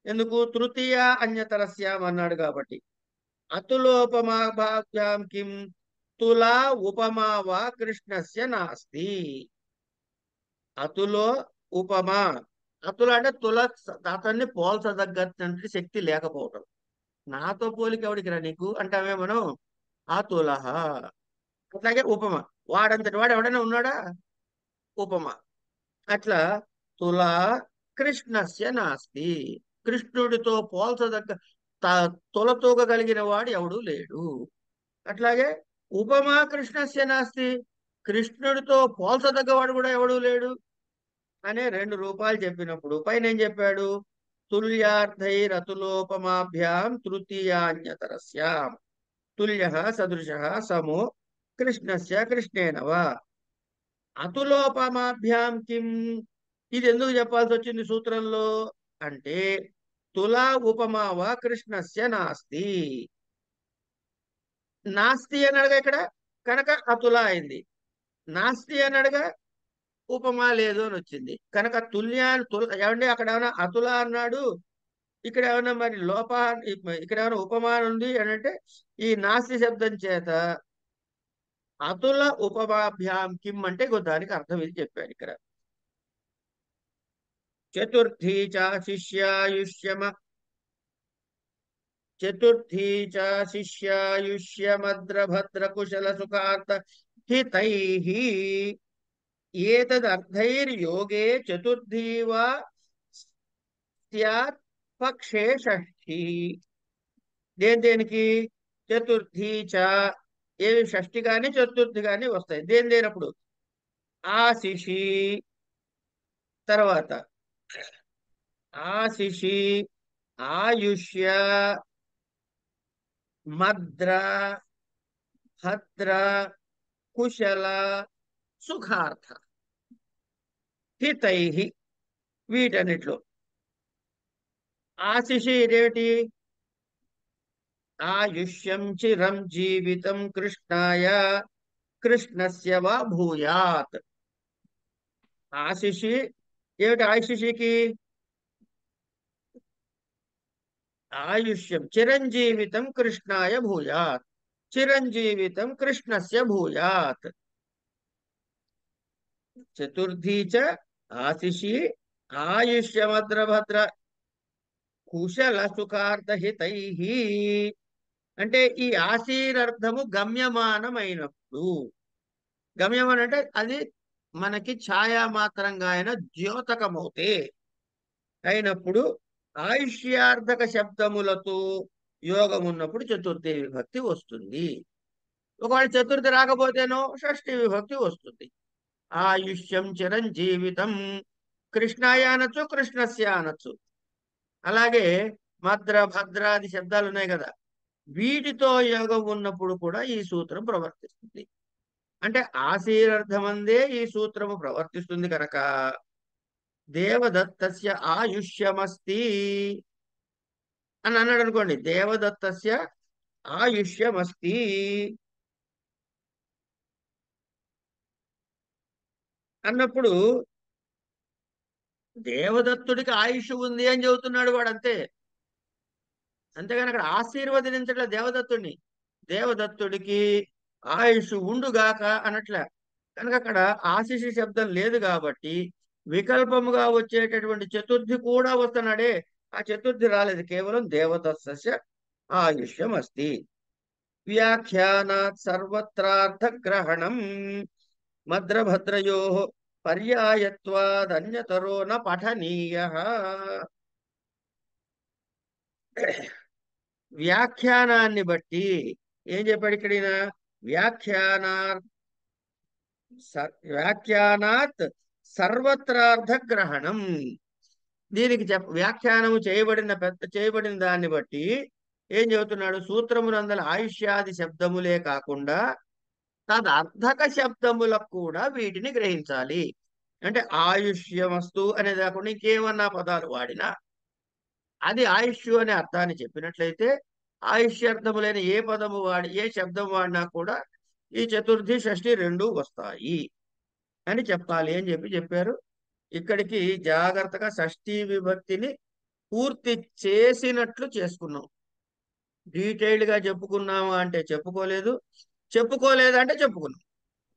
ఎందుకు? తృతీయ అన్యతరస్యాం అన్నాడు కాబట్టి. అతులోపమాభ్యాం కిం తులా ఉపమా వా కృష్ణస్య నాస్తి. అతులో ఉపమా అతుల అంటే అతన్ని పోల్చదగ్గటువంటి శక్తి లేకపోవటం. నాతో పోలిక ఎవడికి రా నీకు అంటామే మనం అతుల. అట్లాగే ఉపమ వాడంతటి వాడు ఎవడైనా ఉన్నాడా? ఉపమ. అట్లా తులా కృష్ణస్య నాస్తి కృష్ణుడితో పోల్చదగ్గ తులతూగగలిగిన వాడు ఎవడు లేడు. అట్లాగే ఉపమా కృష్ణస్య నాస్తి కృష్ణుడితో పోల్చదగ్గవాడు కూడా ఎవడు లేడు అనే రెండు రూపాలు చెప్పినప్పుడు పైన ఏం చెప్పాడు? తుల్యార్థైరతులోపమాభ్యాం తృతీయాన్యతరస్యాం తుల్యః సదృశః సమో కృష్ణస్య కృష్ణేన వా అతులోపమాభ్యాం కిం. ఇది ఎందుకు చెప్పాల్సి వచ్చింది సూత్రంలో అంటే తులా ఉపమా వా కృష్ణస్య నాస్తి. నాస్తి అన్నాడుగా ఇక్కడ, కనుక అతుల అయింది. నాస్తి అన్నాడుగా, ఉపమా లేదు అని వచ్చింది. కనుక ఏమండి అక్కడ ఏమైనా అతుల అన్నాడు, ఇక్కడ ఏమైనా మరి ఇక్కడ ఏమైనా ఉపమానం ఉంది అని అంటే ఈ నాస్తి శబ్దం చేత అతుల ఉపమాభ్యాం కిం అంటే ఇగో దానికి అర్థం ఇది చెప్పాడు ఇక్కడ. చతుర్థీ చ శిష్యాయుష్యమద్రభద్ర కుశల సుఖార్థ హితైః ఏతదర్థైర్యోగే చతుర్థీ వా స్యాత్ పక్షే షష్ఠీ. దేనికి చతుర్థీ చ, ఏవి షష్ఠి గాని చతుర్థి గాని వస్తాయి. దేనప్పుడు ఆశిషి, తర్వాత ఆశిషి ఆయుష్య మద్ర భద్ర కుశల సుఖార్థ హితైః. వీటన్నిట్లో ఆశిషి ఇదేమిటి? ఆయుష్యం చిరం జీవితం కృష్ణాయ కృష్ణస్య వా భూయాత్. ఆశిషి ఏమిటి? ఆశిషికి ఆయుష్యం చిరంజీవితం కృష్ణాయ భూయాత్, చిరంజీవితం కృష్ణస్య భూయాత్. చతుర్థీ చ ఆశిషి ఆయుష్యమద్రభద్ర కుశల సుఖార్థ హితైః. అంటే ఈ ఆశీరర్థము గమ్యమానమైనప్పుడు, గమ్యమానం అంటే అది మనకి ఛాయామాత్రంగా అయిన ద్యోతకమవుతే అయినప్పుడు ఆయుష్యార్థక శబ్దములతో యోగం ఉన్నప్పుడు చతుర్థి విభక్తి వస్తుంది. ఒకవేళ చతుర్థి రాకపోతేనో షష్ఠి విభక్తి వస్తుంది. ఆయుష్యం చిరంజీవితం కృష్ణాయ అనొచ్చు, కృష్ణస్య అనొచ్చు. అలాగే మద్ర భద్రాది శబ్దాలు ఉన్నాయి కదా, వీటితో యోగం ఉన్నప్పుడు కూడా ఈ సూత్రం ప్రవర్తిస్తుంది. అంటే ఆశీరర్థమందే ఈ సూత్రము ప్రవర్తిస్తుంది కనుక దేవదత్తస్య ఆయుష్యమస్తి అని అన్నాడు అనుకోండి, దేవదత్తస్య ఆయుష్యమస్తి అన్నప్పుడు దేవదత్తుడికి ఆయుష్ ఉంది అని చెబుతున్నాడు వాడు, అంతే. అంతేగాని అక్కడ ఆశీర్వదించట్లే దేవదత్తుడిని, దేవదత్తుడికి ఆయుష్ ఉండుగాక అనట్లే. కనుక అక్కడ ఆశిషి శబ్దం లేదు కాబట్టి వికల్పముగా వచ్చేటటువంటి చతుర్థి కూడా వస్తున్నాడే, ఆ చతుర్థి రాలేదు, కేవలం దేవదత్తస్య ఆయుష్యం అస్తి. వ్యాఖ్యానాత్ సర్వత్రార్థ గ్రహణం మద్రభద్రయో పర్యాయత్వాదన్యతరో న పఠనీయః. వ్యాఖ్యానాన్ని బట్టి ఏం చెప్పాడు ఇక్కడ ఈయన? వ్యాఖ్యానాత్ సర్వత్రార్థ గ్రహణం. దీనికి వ్యాఖ్యానము చేయబడిన దాన్ని బట్టి ఏం చెబుతున్నాడు? సూత్రమునందల ఆయుష్యాది శబ్దములే కాకుండా తదర్థక శబ్దములకు కూడా వీటిని గ్రహించాలి. అంటే ఆయుష్యమస్తు అనేది కాకుండా ఇంకేమన్నా పదాలు వాడినా అది ఆయుష్ అనే అర్థాన్ని చెప్పినట్లయితే ఆయుష్యార్థములైన ఏ పదము వాడి ఏ శబ్దం వాడినా కూడా ఈ చతుర్థి షష్ఠి రెండూ వస్తాయి అని చెప్పాలి అని చెప్పారు. ఇక్కడికి జాగ్రత్తగా షష్ఠీ విభక్తిని పూర్తి చేసినట్లు చేసుకున్నాం. డీటెయిల్డ్ గా చెప్పుకున్నామా అంటే చెప్పుకోలేదంటే చెప్పుకున్నాం.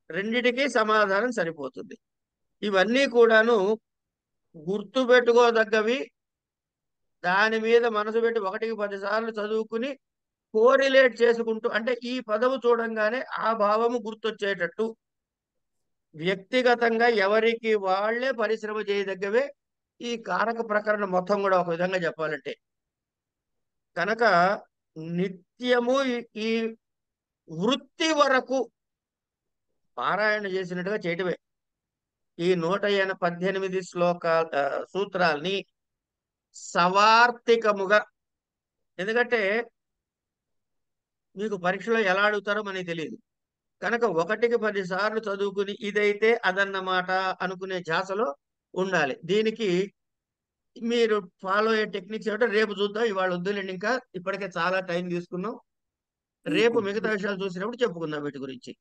రెండిటికి సమాధానం సరిపోతుంది. ఇవన్నీ కూడాను గుర్తు పెట్టుకోదగ్గవి. దాని మీద మనసు పెట్టి 1కి 10 సార్లు చదువుకుని కోరిలేట్ చేసుకుంటూ, అంటే ఈ పదము చూడంగానే ఆ భావము గుర్తొచ్చేటట్టు వ్యక్తిగతంగా ఎవరికి వాళ్లే పరిశ్రమ చేయదగ్గవే ఈ కారక ప్రకరణ మొత్తం కూడా ఒక విధంగా చెప్పాలంటే. కనుక నిత్యము ఈ వృత్తి వరకు పారాయణ చేసినట్టుగా చేయటమే. ఈ 118 సూత్రాల్ని సవార్థికముగా. ఎందుకంటే మీకు పరీక్షలో ఎలా అడుగుతారో మనకి తెలియదు కనుక 1కి 10 సార్లు చదువుకుని ఇదైతే అదన్నమాట అనుకునే ధ్యాసలో ఉండాలి. దీనికి మీరు ఫాలో అయ్యే టెక్నిక్స్ ఏమిటో రేపు చూద్దాం. ఇవాళ వద్దులేండి, ఇంకా ఇప్పటికే చాలా టైం తీసుకున్నాం. రేపు మిగతా విషయాలు చూసినప్పుడు చెప్పుకుందాం వీటి గురించి.